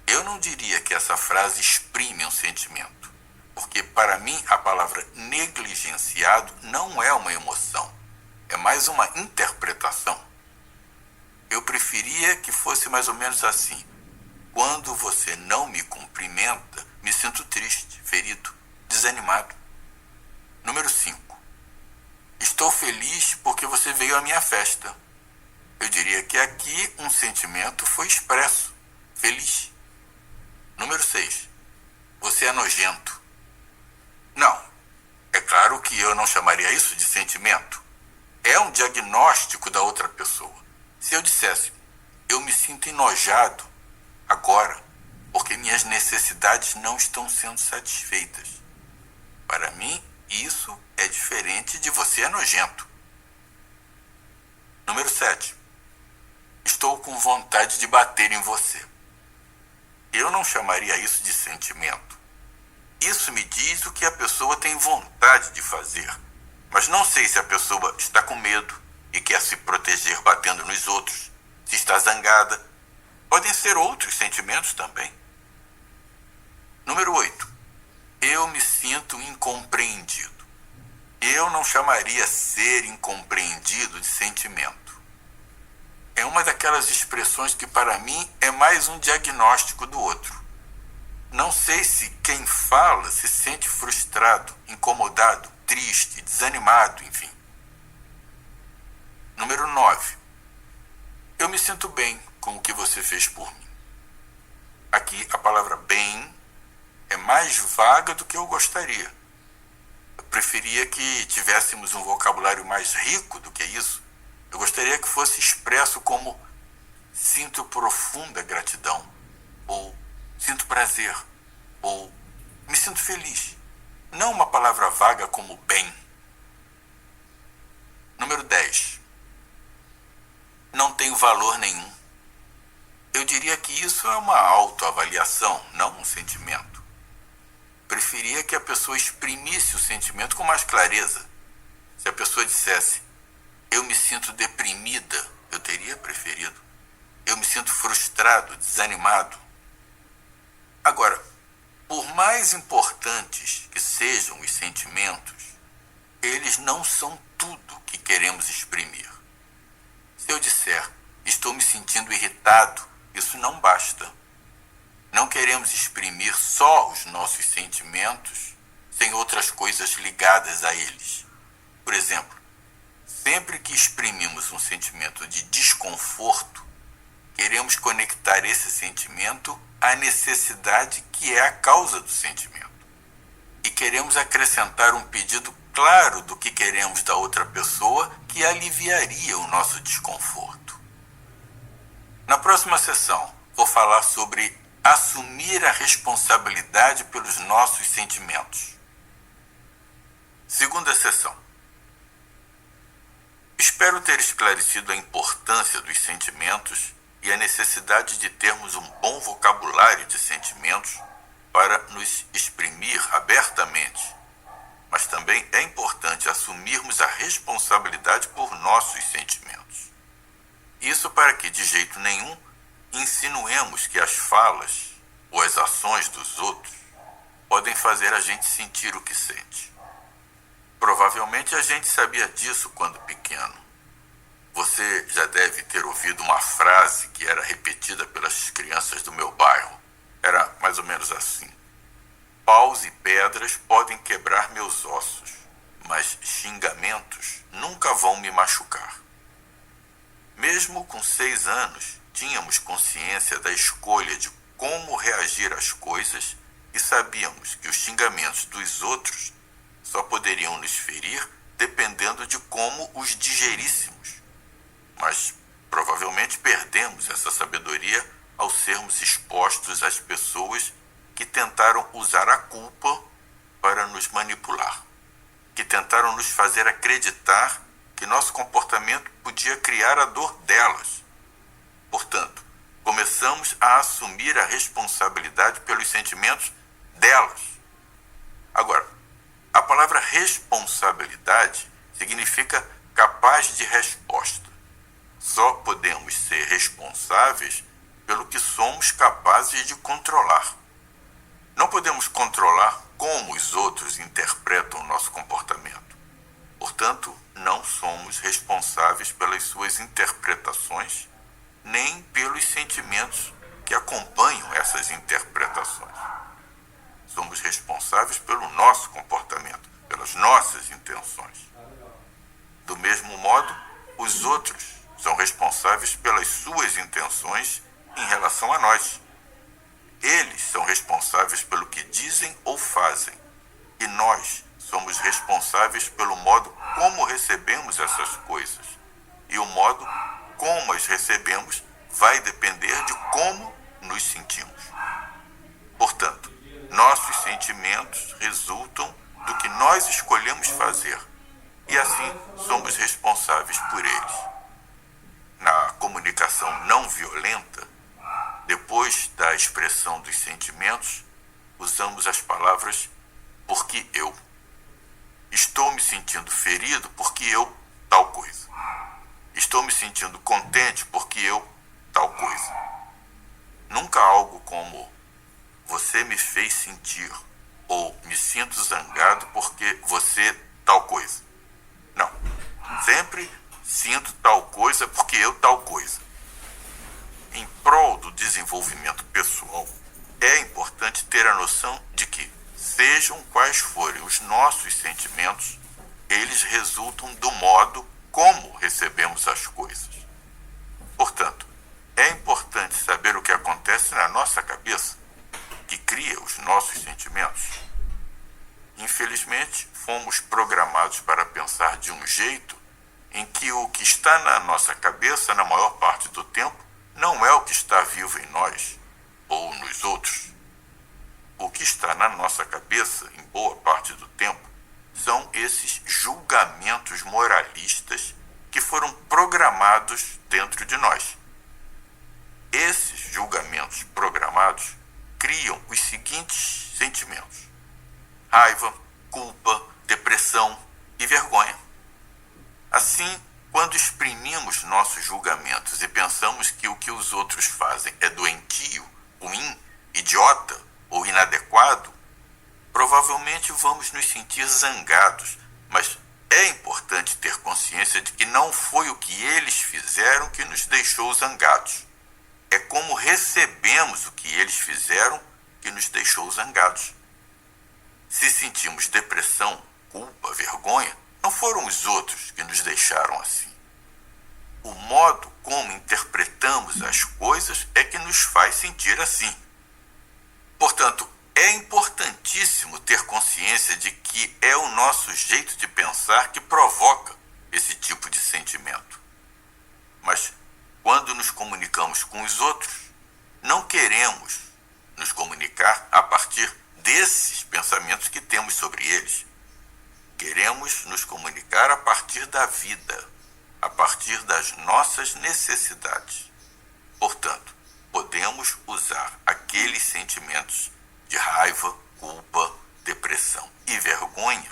Eu não diria que essa frase exprime um sentimento, porque para mim a palavra negligenciado não é uma emoção, é mais uma interpretação. Eu preferia que fosse mais ou menos assim. Quando você não me cumprimenta, me sinto triste, ferido, desanimado. Número 5. Estou feliz porque você veio à minha festa. Eu diria que aqui um sentimento foi expresso, feliz. Número 6. Você é nojento. Não, é claro que eu não chamaria isso de sentimento. É um diagnóstico da outra pessoa. Se eu dissesse, eu me sinto enojado agora, porque minhas necessidades não estão sendo satisfeitas. Para mim, isso é diferente de você é nojento. Número 7. Estou com vontade de bater em você. Eu não chamaria isso de sentimento. Isso me diz o que a pessoa tem vontade de fazer. Mas não sei se a pessoa está com medo e quer se proteger batendo nos outros, se está zangada. Podem ser outros sentimentos também. Número 8. Eu me sinto incompreendido. Eu não chamaria ser incompreendido de sentimento. É uma daquelas expressões que para mim é mais um diagnóstico do outro. Não sei se quem fala se sente frustrado, incomodado, triste, desanimado, enfim. Número 9. Eu me sinto bem com o que você fez por mim. Aqui a palavra bem é mais vaga do que eu gostaria. Eu preferia que tivéssemos um vocabulário mais rico do que isso. Eu gostaria que fosse expresso como sinto profunda gratidão, ou sinto prazer, ou me sinto feliz. Não uma palavra vaga como bem. Número 10. Não tenho valor nenhum. Eu diria que isso é uma autoavaliação, não um sentimento. Preferia que a pessoa exprimisse o sentimento com mais clareza. Se a pessoa dissesse, eu me sinto deprimida, eu teria preferido. Eu me sinto frustrado, desanimado. Agora, por mais importantes que sejam os sentimentos, eles não são tudo que queremos exprimir. Se eu disser, estou me sentindo irritado, isso não basta. Não queremos exprimir só os nossos sentimentos sem outras coisas ligadas a eles. Por exemplo, sempre que exprimimos um sentimento de desconforto, queremos conectar esse sentimento à necessidade que é a causa do sentimento. E queremos acrescentar um pedido claro do que queremos da outra pessoa que aliviaria o nosso desconforto. Na próxima sessão, vou falar sobre assumir a responsabilidade pelos nossos sentimentos. Segunda sessão. Espero ter esclarecido a importância dos sentimentos e a necessidade de termos um bom vocabulário de sentimentos para nos exprimir abertamente. Mas também é importante assumirmos a responsabilidade por nossos sentimentos. Isso para que, de jeito nenhum, insinuemos que as falas ou as ações dos outros podem fazer a gente sentir o que sente. Provavelmente a gente sabia disso quando pequeno. Você já deve ter ouvido uma frase que era repetida pelas crianças do meu bairro. Era mais ou menos assim. Paus e pedras podem quebrar meus ossos, mas xingamentos nunca vão me machucar. Mesmo com 6 anos, tínhamos consciência da escolha de como reagir às coisas e sabíamos que os xingamentos dos outros só poderiam nos ferir dependendo de como os digeríssemos. Mas provavelmente perdemos essa sabedoria ao sermos expostos às pessoas que tentaram usar a culpa para nos manipular, que tentaram nos fazer acreditar que nosso comportamento podia criar a dor delas. Portanto, começamos a assumir a responsabilidade pelos sentimentos delas. Agora, a palavra responsabilidade significa capaz de resposta. Só podemos ser responsáveis pelo que somos capazes de controlar. Não podemos controlar como os outros interpretam o nosso comportamento. Portanto, não somos responsáveis pelas suas interpretações, nem pelos sentimentos que acompanham essas interpretações. Somos responsáveis pelo nosso comportamento, pelas nossas intenções. Do mesmo modo, os outros são responsáveis pelas suas intenções em relação a nós. Eles são responsáveis pelo que dizem ou fazem, e nós somos responsáveis pelo modo como recebemos essas coisas. E o modo como as recebemos vai depender de como nos sentimos. Portanto, nossos sentimentos resultam do que nós escolhemos fazer, e assim somos responsáveis por eles. Na comunicação não violenta, depois da expressão dos sentimentos, usamos as palavras porque eu. Estou me sentindo ferido porque eu tal coisa. Estou me sentindo contente porque eu tal coisa. Nunca algo como você me fez sentir ou me sinto zangado porque você tal coisa. Não. Sempre sinto tal coisa porque eu tal coisa. Em prol do desenvolvimento pessoal, é importante ter a noção de que, sejam quais forem os nossos sentimentos, eles resultam do modo como recebemos as coisas. Portanto, é importante saber o que acontece na nossa cabeça, que cria os nossos sentimentos. Infelizmente, fomos programados para pensar de um jeito em que o que está na nossa cabeça, na maior parte do tempo, não é o que está vivo em nós ou nos outros. O que está na nossa cabeça, em boa parte do tempo, são esses julgamentos moralistas que foram programados dentro de nós. Esses julgamentos programados criam os seguintes sentimentos: raiva, culpa, depressão e vergonha. Assim, quando exprimimos nossos julgamentos e pensamos que o que os outros fazem é doentio, ruim, idiota ou inadequado, provavelmente vamos nos sentir zangados, mas é importante ter consciência de que não foi o que eles fizeram que nos deixou zangados. É como recebemos o que eles fizeram que nos deixou zangados. Se sentimos depressão, culpa, vergonha, não foram os outros que nos deixaram assim. O modo como interpretamos as coisas é que nos faz sentir assim. Portanto, é importantíssimo ter consciência de que é o nosso jeito de pensar que provoca esse tipo de sentimento. Mas, quando nos comunicamos com os outros, não queremos nos comunicar a partir desses pensamentos que temos sobre eles. Queremos nos comunicar a partir da vida, a partir das nossas necessidades. Portanto, podemos usar aqueles sentimentos de raiva, culpa, depressão e vergonha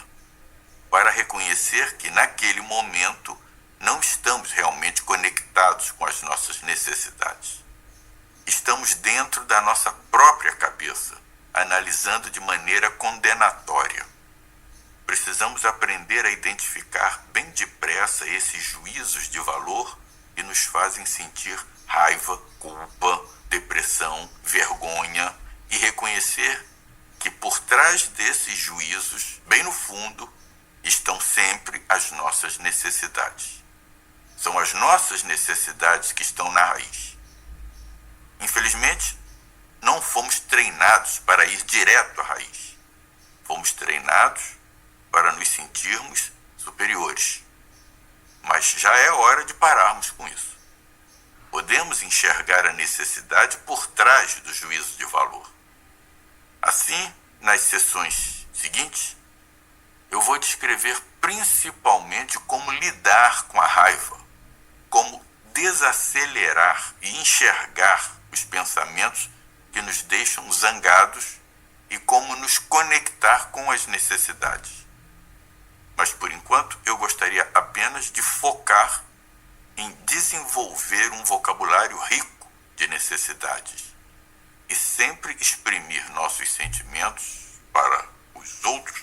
para reconhecer que naquele momento não estamos realmente conectados com as nossas necessidades. Estamos dentro da nossa própria cabeça, analisando de maneira condenatória. Precisamos aprender a identificar bem depressa esses juízos de valor que nos fazem sentir raiva, culpa, depressão, vergonha e reconhecer que por trás desses juízos, bem no fundo, estão sempre as nossas necessidades. São as nossas necessidades que estão na raiz. Infelizmente, não fomos treinados para ir direto à raiz. Fomos treinados para nos sentirmos superiores. Mas já é hora de pararmos com isso. Podemos enxergar a necessidade por trás do juízo de valor. Assim, nas sessões seguintes, eu vou descrever principalmente como lidar com a raiva, como desacelerar e enxergar os pensamentos que nos deixam zangados e como nos conectar com as necessidades. Mas, por enquanto, eu gostaria apenas de focar em desenvolver um vocabulário rico de necessidades e sempre exprimir nossos sentimentos para os outros,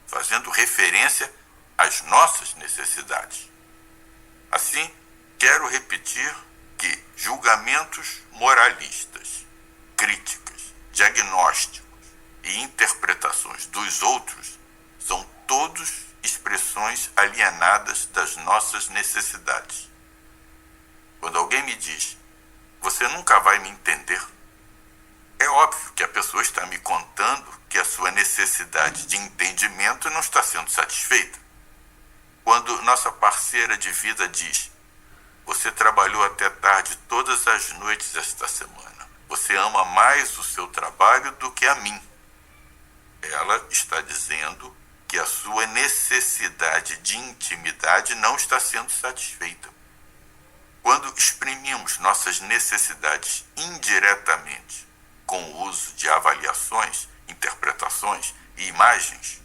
fazendo referência às nossas necessidades. Assim, quero repetir que julgamentos moralistas, críticas, diagnósticos e interpretações dos outros são todos expressões alienadas das nossas necessidades. Quando alguém me diz, você nunca vai me entender, É óbvio que a pessoa está me contando que a sua necessidade de entendimento não está sendo satisfeita. Quando nossa parceira de vida diz: você trabalhou até tarde todas as noites esta semana. Você ama mais o seu trabalho do que a mim. Ela está dizendo que a sua necessidade de intimidade não está sendo satisfeita. Quando exprimimos nossas necessidades indiretamente, com o uso de avaliações, interpretações e imagens,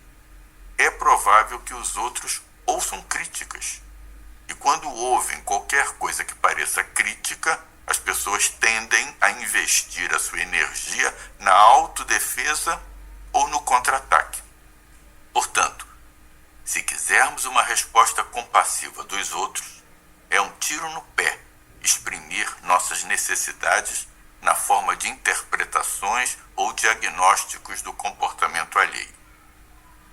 é provável que os outros ouçam críticas. E quando ouvem qualquer coisa que pareça crítica, as pessoas tendem a investir a sua energia na autodefesa ou no contra-ataque. Portanto, se quisermos uma resposta compassiva dos outros, é um tiro no pé exprimir nossas necessidades na forma de interpretações ou diagnósticos do comportamento alheio.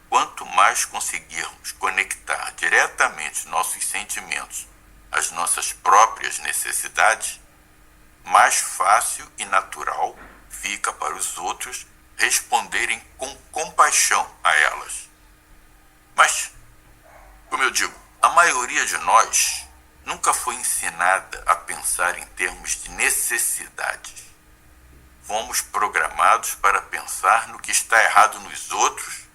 Quanto mais conseguirmos conectar diretamente nossos sentimentos às nossas próprias necessidades, mais fácil e natural fica para os outros responderem com compaixão a elas. Mas, como eu digo, a maioria de nós nunca foi ensinada a pensar em termos de necessidades. Fomos programados para pensar no que está errado nos outros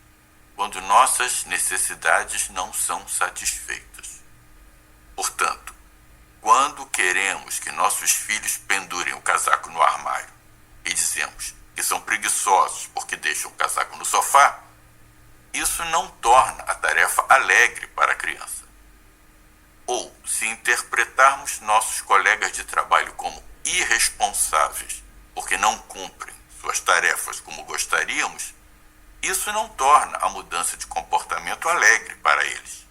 quando nossas necessidades não são satisfeitas. Portanto, quando queremos que nossos filhos pendurem o casaco no armário e dizemos que são preguiçosos porque deixam o casaco no sofá, isso não torna a tarefa alegre para a criança. Ou, se interpretarmos nossos colegas de trabalho como irresponsáveis porque não cumprem suas tarefas como gostaríamos, isso não torna a mudança de comportamento alegre para eles.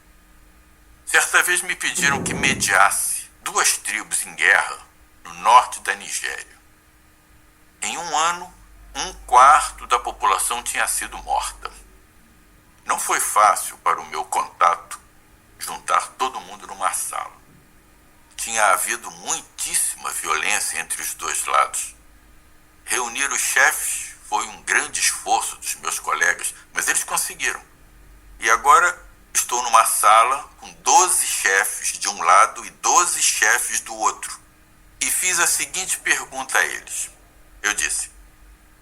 Certa vez me pediram que mediasse 2 tribos em guerra no norte da Nigéria. Em um ano, 1/4 da população tinha sido morta. Não foi fácil para o meu contato juntar todo mundo numa sala. Tinha havido muitíssima violência entre os dois lados. Reunir os chefes foi um grande esforço dos meus colegas, mas eles conseguiram. E agora estou numa sala com 12 chefes de um lado e 12 chefes do outro. E fiz a seguinte pergunta a eles. Eu disse: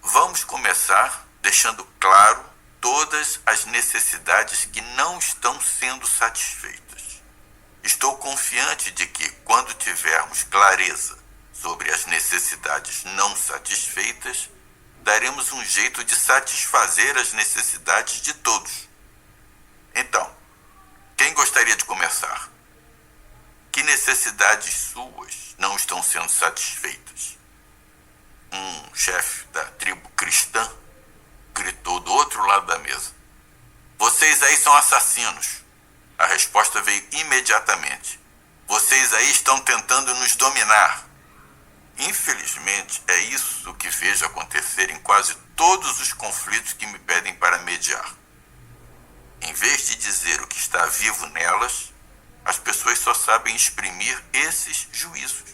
vamos começar deixando claro todas as necessidades que não estão sendo satisfeitas. Estou confiante de que, quando tivermos clareza sobre as necessidades não satisfeitas, daremos um jeito de satisfazer as necessidades de todos. Então, quem gostaria de começar? Que necessidades suas não estão sendo satisfeitas? Um chefe da tribo cristã gritou do outro lado da mesa: vocês aí são assassinos. A resposta veio imediatamente: vocês aí estão tentando nos dominar. Infelizmente, é isso que vejo acontecer em quase todos os conflitos que me pedem para mediar. Em vez de dizer o que está vivo nelas, as pessoas só sabem exprimir esses juízos.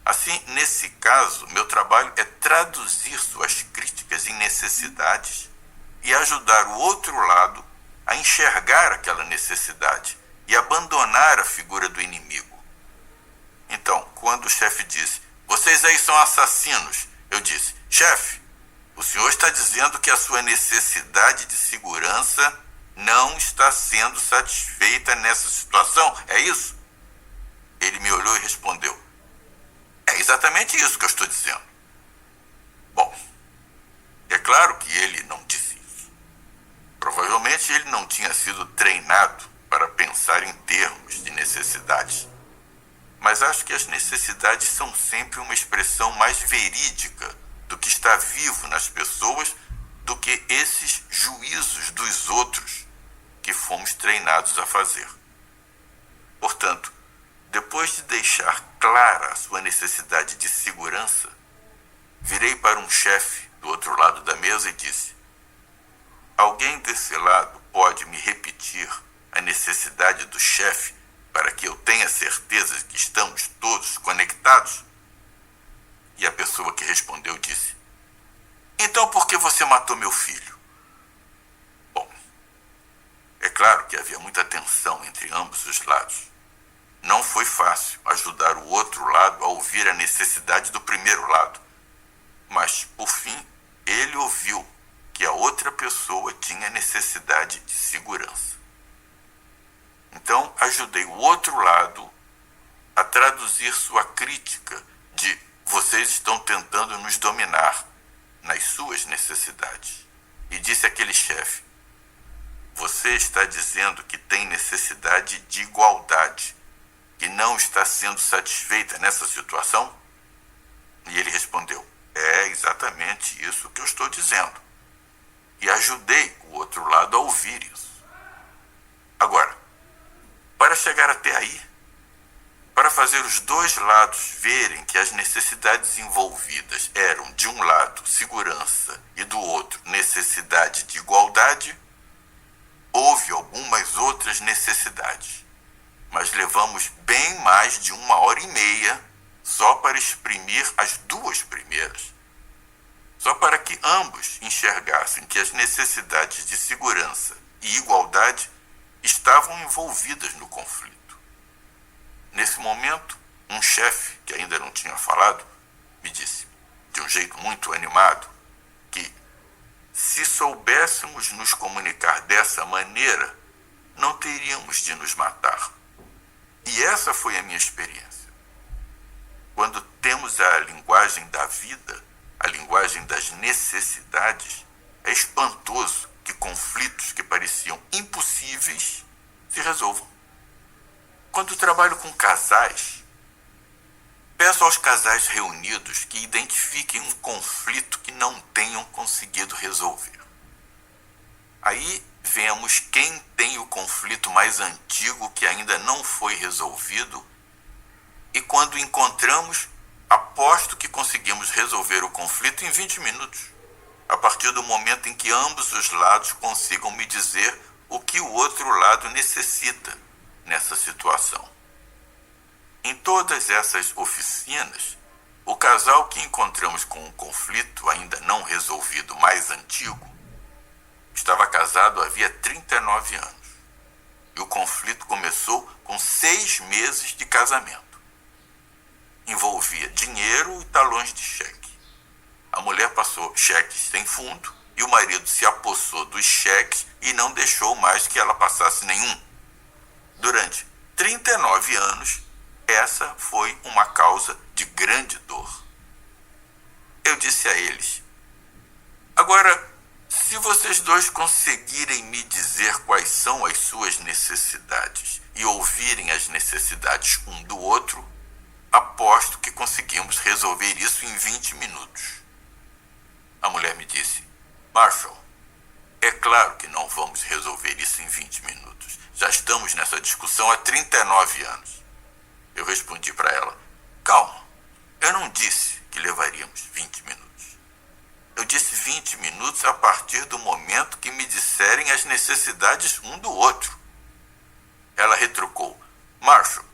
Assim, nesse caso, meu trabalho é traduzir suas críticas em necessidades e ajudar o outro lado a enxergar aquela necessidade e abandonar a figura do inimigo. Então, quando o chefe disse: vocês aí são assassinos, eu disse: chefe, o senhor está dizendo que a sua necessidade de segurança não está sendo satisfeita nessa situação, é isso? Ele me olhou e respondeu: é exatamente isso que eu estou dizendo. Bom, é claro que ele não disse isso. Provavelmente ele não tinha sido treinado para pensar em termos de necessidades. Mas acho que as necessidades são sempre uma expressão mais verídica do que está vivo nas pessoas do que esses juízos dos outros que fomos treinados a fazer. Portanto, depois de deixar clara a sua necessidade de segurança, virei para um chefe do outro lado da mesa e disse: alguém desse lado pode me repetir a necessidade do chefe para que eu tenha certeza de que estamos todos conectados? E a pessoa que respondeu disse: Então por que você matou meu filho? Bom, é claro que havia muita tensão entre ambos os lados. Não foi fácil ajudar o outro lado a ouvir a necessidade do primeiro lado. Mas, por fim, ele ouviu que a outra pessoa tinha necessidade de segurança. Então, ajudei o outro lado a traduzir sua crítica de vocês estão tentando nos dominar nas suas necessidades. E disse àquele chefe, você está dizendo que tem necessidade de igualdade e não está sendo satisfeita nessa situação? E ele respondeu, é exatamente isso que eu estou dizendo. E ajudei o outro lado a ouvir isso. Agora, para chegar até aí, para fazer os dois lados verem que as necessidades envolvidas eram, de um lado, segurança e do outro, necessidade de igualdade, houve algumas outras necessidades. Mas levamos bem mais de 1h30 só para exprimir as duas primeiras. Só para que ambos enxergassem que as necessidades de segurança e igualdade estavam envolvidas no conflito. Nesse momento, um chefe, que ainda não tinha falado, me disse, de um jeito muito animado, que se soubéssemos nos comunicar dessa maneira, não teríamos de nos matar. E essa foi a minha experiência. Quando temos a linguagem da vida, a linguagem das necessidades, é espantoso que conflitos que pareciam impossíveis se resolvam. Quando trabalho com casais, peço aos casais reunidos que identifiquem um conflito que não tenham conseguido resolver. Aí vemos quem tem o conflito mais antigo que ainda não foi resolvido e quando encontramos, aposto que conseguimos resolver o conflito em 20 minutos, a partir do momento em que ambos os lados consigam me dizer o que o outro lado necessita nessa situação. Em todas essas oficinas, o casal que encontramos com um conflito ainda não resolvido mais antigo estava casado havia 39 anos e o conflito começou com 6 meses de casamento. Envolvia dinheiro e talões de cheque. A mulher passou cheques sem fundo e o marido se apossou dos cheques e não deixou mais que ela passasse nenhum. Durante 39 anos, essa foi uma causa de grande dor. Eu disse a eles, agora, se vocês dois conseguirem me dizer quais são as suas necessidades e ouvirem as necessidades um do outro, aposto que conseguimos resolver isso em 20 minutos. A mulher me disse, Marshall, é claro que não vamos resolver isso em 20 minutos. Já estamos nessa discussão há 39 anos. Eu respondi para ela, calma, eu não disse que levaríamos 20 minutos. Eu disse 20 minutos a partir do momento que me disserem as necessidades um do outro. Ela retrucou, Marshall,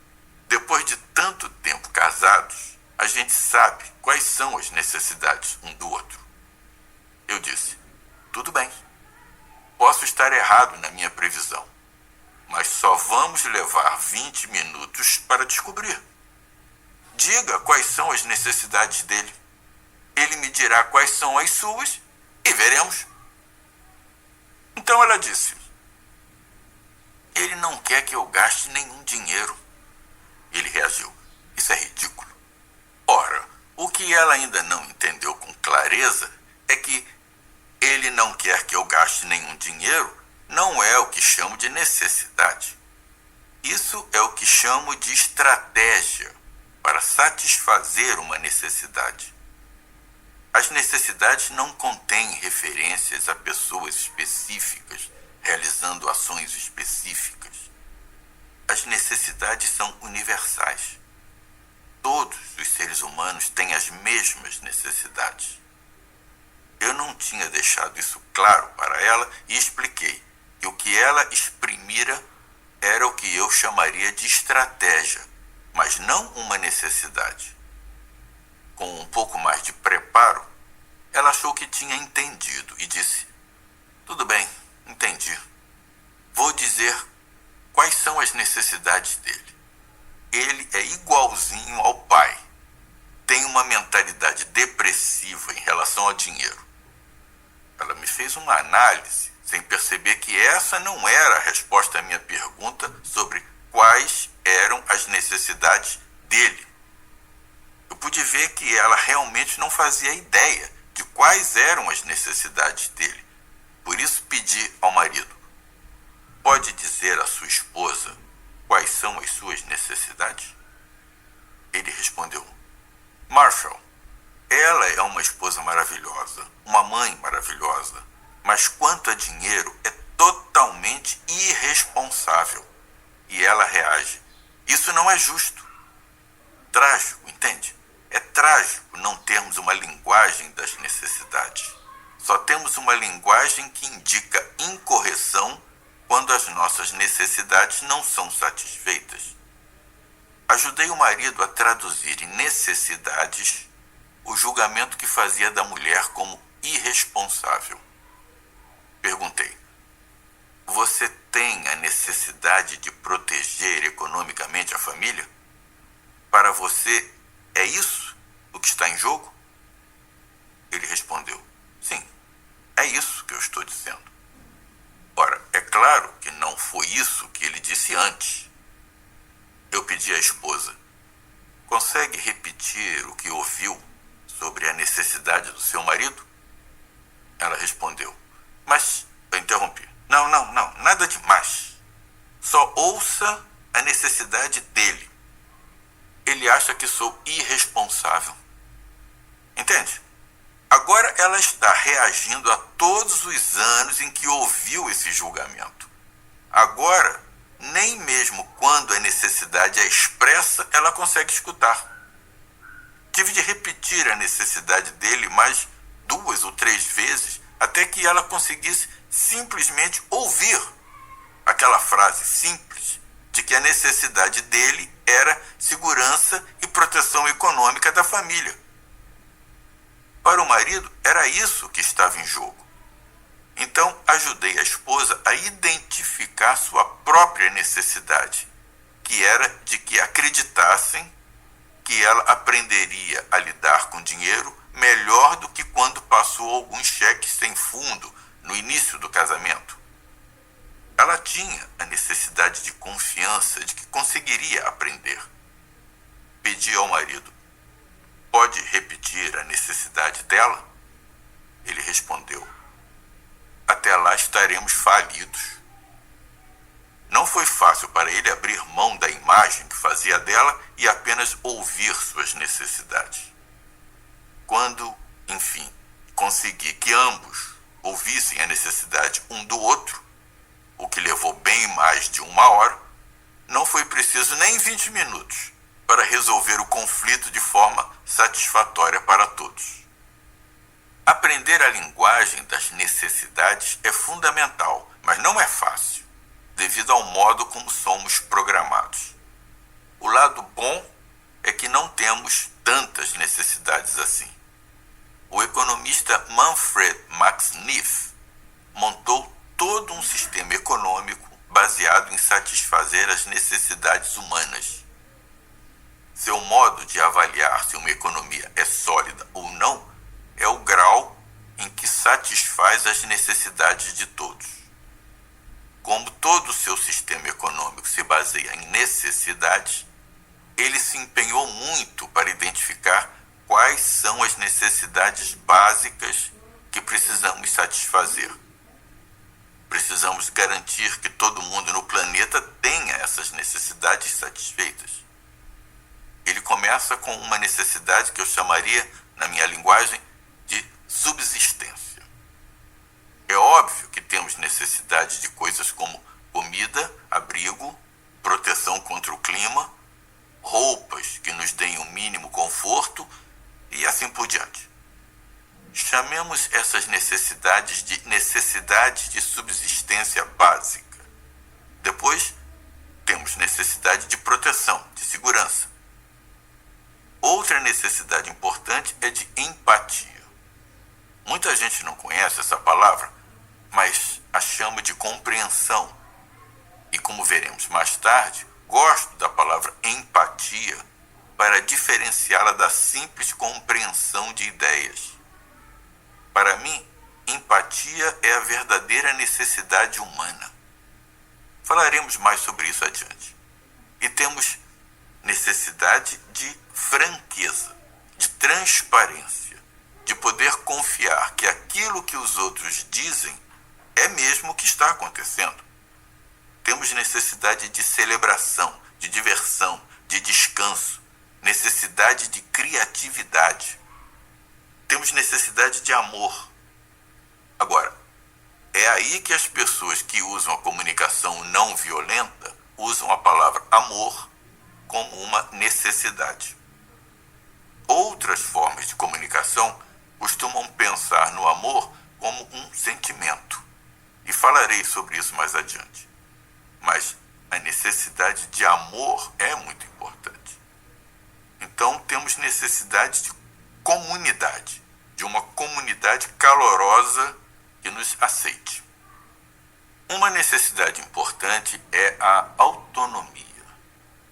depois de tanto tempo casados, a gente sabe quais são as necessidades um do outro. Eu disse, tudo bem, posso estar errado na minha previsão, mas só vamos levar 20 minutos para descobrir. Diga quais são as necessidades dele. Ele me dirá quais são as suas e veremos. Então ela disse, ele não quer que eu gaste nenhum dinheiro. Ele reagiu, isso é ridículo. Ora, o que ela ainda não entendeu com clareza é que ele não quer que eu gaste nenhum dinheiro não é o que chamo de necessidade. Isso é o que chamo de estratégia para satisfazer uma necessidade. As necessidades não contêm referências a pessoas específicas realizando ações específicas. As necessidades são universais. Todos os seres humanos têm as mesmas necessidades. Eu não tinha deixado isso claro para ela e expliquei que o que ela exprimira era o que eu chamaria de estratégia, mas não uma necessidade. Com um pouco mais de preparo, ela achou que tinha uma mentalidade depressiva em relação ao dinheiro. Ela me fez uma análise sem perceber que essa não era a resposta à minha pergunta sobre quais eram as necessidades dele. Eu pude ver que ela realmente não fazia ideia de quais eram as necessidades dele. Por isso pedi ao marido: pode dizer à sua esposa quais são as suas necessidades? Ele respondeu: Marshall, ela é uma esposa maravilhosa, uma mãe maravilhosa, mas quanto a dinheiro é totalmente irresponsável. E ela reage: isso não é justo. Trágico, entende? É trágico não termos uma linguagem das necessidades. Só temos uma linguagem que indica incorreção quando as nossas necessidades não são satisfeitas. Ajudei o marido a traduzir em necessidades o julgamento que fazia da mulher como irresponsável. Perguntei: você tem a necessidade de proteger economicamente a família? Para você, é isso o que está em jogo? Ele respondeu: sim, é isso que eu estou dizendo. Ora, é claro que não foi isso que ele disse antes. Eu pedi à esposa: consegue repetir o que ouviu sobre a necessidade do seu marido? Ela respondeu: mas, eu interrompi, não, nada demais. Só ouça a necessidade dele. Ele acha que sou irresponsável. Entende? Agora ela está reagindo a todos os anos em que ouviu esse julgamento. Agora, nem mesmo quando a necessidade é expressa, ela consegue escutar. Tive de repetir a necessidade dele mais 2 ou 3 vezes até que ela conseguisse simplesmente ouvir aquela frase simples de que a necessidade dele era segurança e proteção econômica da família. Para o marido, era isso que estava em jogo. Então, ajudei a esposa a identificar sua própria necessidade, que era de que acreditassem que ela aprenderia a lidar com dinheiro melhor do que quando passou alguns cheques sem fundo no início do casamento. Ela tinha a necessidade de confiança de que conseguiria aprender. Pedi ao marido: pode repetir a necessidade dela? Ele respondeu: até lá estaremos falidos. Não foi fácil para ele abrir mão da imagem que fazia dela e apenas ouvir suas necessidades. Quando, enfim, consegui que ambos ouvissem a necessidade um do outro, o que levou bem mais de 1 hora, não foi preciso nem 20 minutos para resolver o conflito de forma satisfatória para todos. Aprender a linguagem das necessidades é fundamental, mas não é fácil, devido ao modo como somos programados. O lado bom é que não temos tantas necessidades assim. O economista Manfred Max Neff montou todo um sistema econômico baseado em satisfazer as necessidades humanas. Seu modo de avaliar se uma economia é sólida ou não é o grau em que satisfaz as necessidades de todos. Como todo o seu sistema econômico se baseia em necessidades, ele se empenhou muito para identificar quais são as necessidades básicas que precisamos satisfazer. Precisamos garantir que todo mundo no planeta tenha essas necessidades satisfeitas. Ele começa com uma necessidade que eu chamaria, na minha linguagem, de subsistência. É óbvio que temos necessidade de coisas como comida, abrigo, proteção contra o clima, roupas que nos deem o mínimo conforto e assim por diante. Chamemos essas necessidades de necessidades de subsistência básica. Depois, temos necessidade de proteção, de segurança. Outra necessidade importante é de empatia. Muita gente não conhece essa palavra, mas a chama de compreensão. E como veremos mais tarde, gosto da palavra empatia para diferenciá-la da simples compreensão de ideias. Para mim, empatia é a verdadeira necessidade humana. Falaremos mais sobre isso adiante. E temos necessidade de franqueza, de transparência, de poder confiar que aquilo que os outros dizem é mesmo o que está acontecendo. Temos necessidade de celebração, de diversão, de descanso, necessidade de criatividade. Temos necessidade de amor. Agora, é aí que as pessoas que usam a comunicação não violenta usam a palavra amor como uma necessidade. Outras formas de comunicação costumam pensar no amor como um sentimento. E falarei sobre isso mais adiante. Mas a necessidade de amor é muito importante. Então temos necessidade de comunidade, de uma comunidade calorosa que nos aceite. Uma necessidade importante é a autonomia,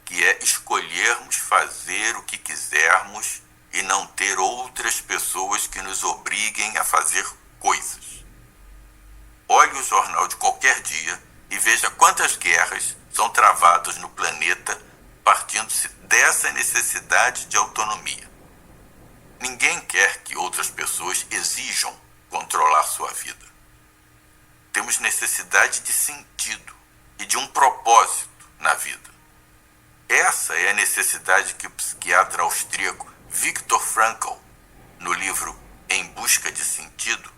que é escolhermos fazer o que quisermos e não ter outras pessoas que nos obriguem a fazer coisas. Olhe o jornal de qualquer dia e veja quantas guerras são travadas no planeta partindo-se dessa necessidade de autonomia. Ninguém quer que outras pessoas exijam controlar sua vida. Temos necessidade de sentido e de um propósito na vida. Essa é a necessidade que o psiquiatra austríaco Viktor Frankl, no livro Em Busca de Sentido,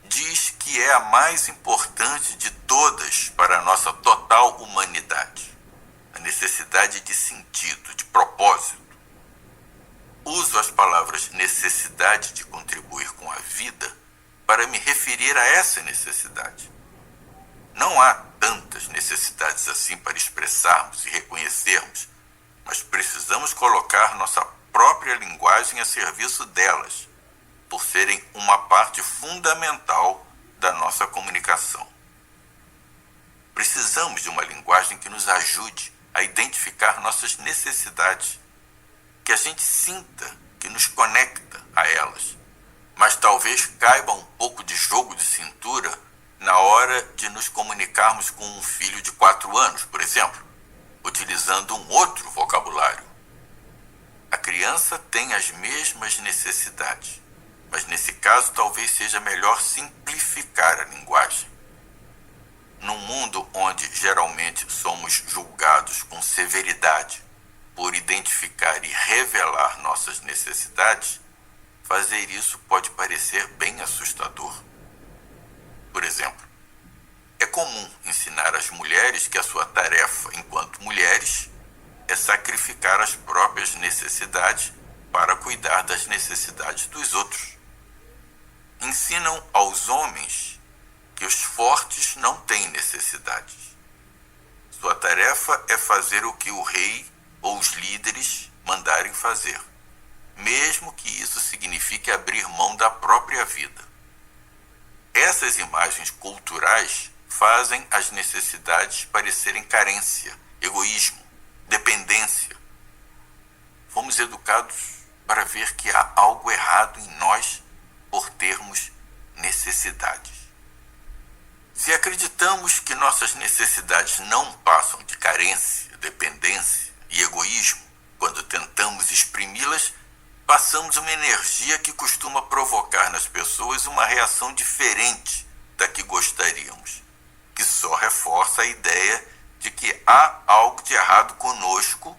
diz que é a mais importante de todas para a nossa total humanidade. A necessidade de sentido, de propósito. Uso as palavras necessidade de contribuir com a vida para me referir a essa necessidade. Não há tantas necessidades assim para expressarmos e reconhecermos, mas precisamos colocar nossa própria linguagem a serviço delas, por serem uma parte fundamental da nossa comunicação. Precisamos de uma linguagem que nos ajude a identificar nossas necessidades, que a gente sinta que nos conecta a elas, mas talvez caiba um pouco de jogo de cintura na hora de nos comunicarmos com um filho de 4 anos, por exemplo, utilizando um outro vocabulário. A criança tem as mesmas necessidades, mas nesse caso talvez seja melhor simplificar a linguagem. Num mundo onde geralmente somos julgados com severidade por identificar e revelar nossas necessidades, fazer isso pode parecer bem assustador. Por exemplo, é comum ensinar às mulheres que a sua tarefa enquanto mulheres é sacrificar as próprias necessidades para cuidar das necessidades dos outros. Ensinam aos homens que os fortes não têm necessidades. Sua tarefa é fazer o que o rei ou os líderes mandarem fazer, mesmo que isso signifique abrir mão da própria vida. Essas imagens culturais fazem as necessidades parecerem carência, egoísmo, dependência. Fomos educados para ver que há algo errado em nós por termos necessidades. Se acreditamos que nossas necessidades não passam de carência, dependência e egoísmo, quando tentamos exprimi-las, passamos uma energia que costuma provocar nas pessoas uma reação diferente da que gostaríamos, que só reforça a ideia de que há algo de errado conosco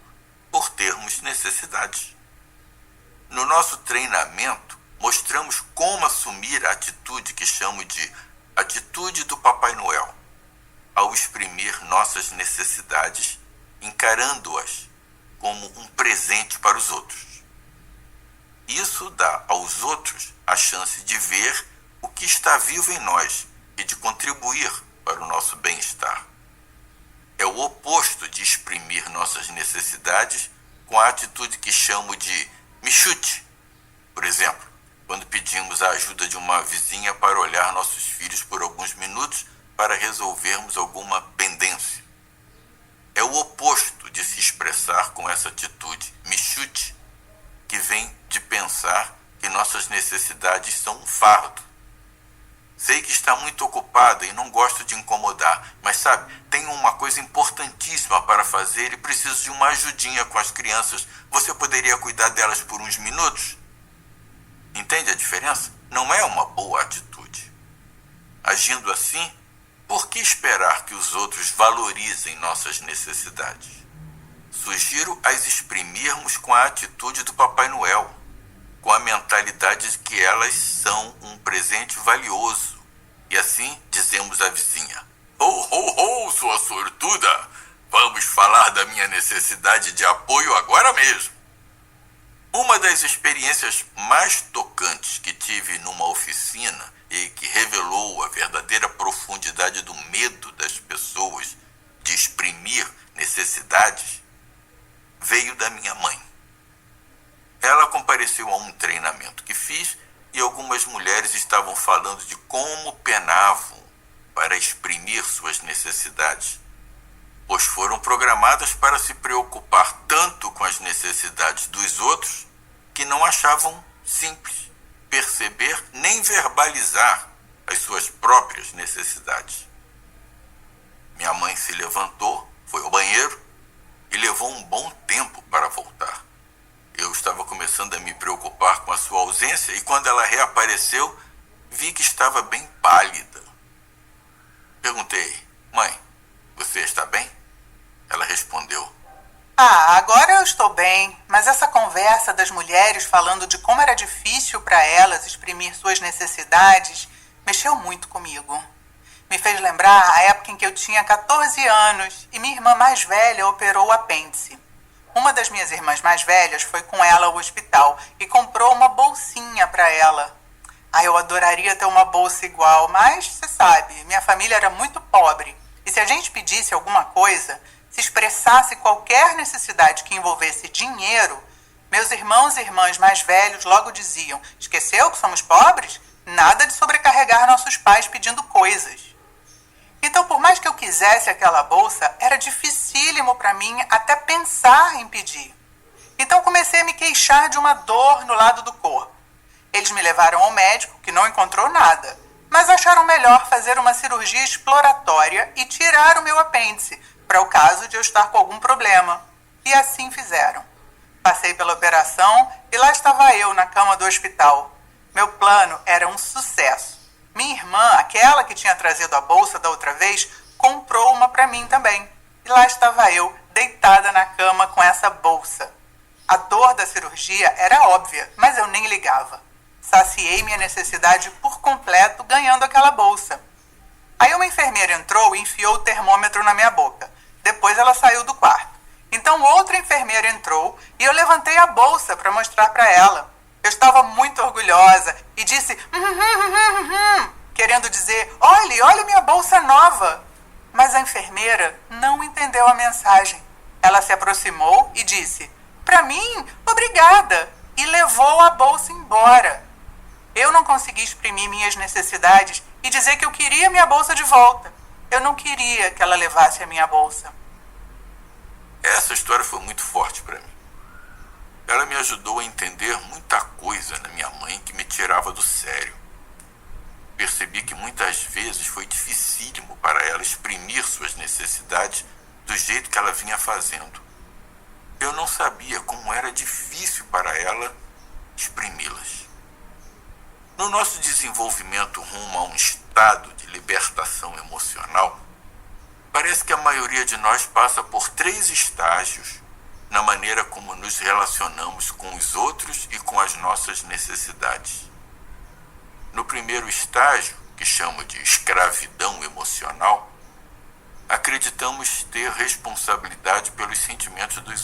por termos necessidades. No nosso treinamento, mostramos como assumir a atitude que chamo de atitude do Papai Noel, ao exprimir nossas necessidades, encarando-as como um presente para os outros. Isso dá aos outros a chance de ver o que está vivo em nós e de contribuir para o nosso bem-estar. É o oposto de exprimir nossas necessidades com a atitude que chamo de me chute. Por exemplo, quando pedimos a ajuda de uma vizinha para olhar nossos filhos por alguns minutos para resolvermos alguma pendência. é o oposto de se expressar com essa atitude michute, que vem de pensar que nossas necessidades são um fardo. Sei que está muito ocupada e não gosto de incomodar, mas sabe, tenho uma coisa importantíssima para fazer e preciso de uma ajudinha com as crianças. Você poderia cuidar delas por uns minutos? Entende a diferença? Não é uma boa atitude. Agindo assim, por que esperar que os outros valorizem nossas necessidades? Sugiro as exprimirmos com a atitude do Papai Noel, com a mentalidade de que elas são um presente valioso. E assim dizemos à vizinha: "Ho, ho, ho, sua sortuda! Vamos falar da minha necessidade de apoio agora mesmo." Uma das experiências mais tocantes que tive numa oficina e que revelou a verdadeira profundidade do medo das pessoas de exprimir necessidades veio da minha mãe. Ela compareceu a um treinamento que fiz e algumas mulheres estavam falando de como penavam para exprimir suas necessidades, pois foram programadas para se preocupar tanto com as necessidades dos outros que não achavam simples perceber nem verbalizar as suas próprias necessidades. Minha mãe se levantou, foi ao banheiro e levou um bom tempo para voltar. Eu estava começando a me preocupar com a sua ausência e quando ela reapareceu, vi que estava bem pálida. Perguntei: "Mãe, você está bem?" Ela respondeu: Agora eu estou bem, mas essa conversa das mulheres falando de como era difícil para elas exprimir suas necessidades mexeu muito comigo. Me fez lembrar a época em que eu tinha 14 anos e minha irmã mais velha operou o apêndice. Uma das minhas irmãs mais velhas foi com ela ao hospital e comprou uma bolsinha para ela. Eu adoraria ter uma bolsa igual, mas você sabe, minha família era muito pobre. E se a gente pedisse alguma coisa, se expressasse qualquer necessidade que envolvesse dinheiro, meus irmãos e irmãs mais velhos logo diziam: "Esqueceu que somos pobres? Nada de sobrecarregar nossos pais pedindo coisas." Então, por mais que eu quisesse aquela bolsa, era dificílimo para mim até pensar em pedir. Então comecei a me queixar de uma dor no lado do corpo. Eles me levaram ao médico, que não encontrou nada, mas acharam melhor fazer uma cirurgia exploratória e tirar o meu apêndice, para o caso de eu estar com algum problema. E assim fizeram. Passei pela operação e lá estava eu na cama do hospital. Meu plano era um sucesso. Minha irmã, aquela que tinha trazido a bolsa da outra vez, comprou uma para mim também. E lá estava eu, deitada na cama com essa bolsa. A dor da cirurgia era óbvia, mas eu nem ligava. Saciei minha necessidade por completo ganhando aquela bolsa. Aí uma enfermeira entrou e enfiou o termômetro na minha boca. Depois ela saiu do quarto. Então outra enfermeira entrou e eu levantei a bolsa para mostrar para ela. Eu estava muito orgulhosa e disse querendo dizer: olha minha bolsa nova. Mas a enfermeira não entendeu a mensagem. Ela se aproximou e disse: "Para mim, obrigada", e levou a bolsa embora. Eu não consegui exprimir minhas necessidades e dizer que eu queria minha bolsa de volta. Eu não queria que ela levasse a minha bolsa. Essa história foi muito forte para mim. Ela me ajudou a entender muita coisa na minha mãe que me tirava do sério. Percebi que muitas vezes foi dificílimo para ela exprimir suas necessidades do jeito que ela vinha fazendo. Eu não sabia como era difícil para ela exprimi-las. No nosso desenvolvimento rumo a um estado de libertação emocional, parece que a maioria de nós passa por 3 estágios na maneira como nos relacionamos com os outros e com as nossas necessidades. No primeiro estágio, que chamo de escravidão emocional, acreditamos ter responsabilidade pelos sentimentos dos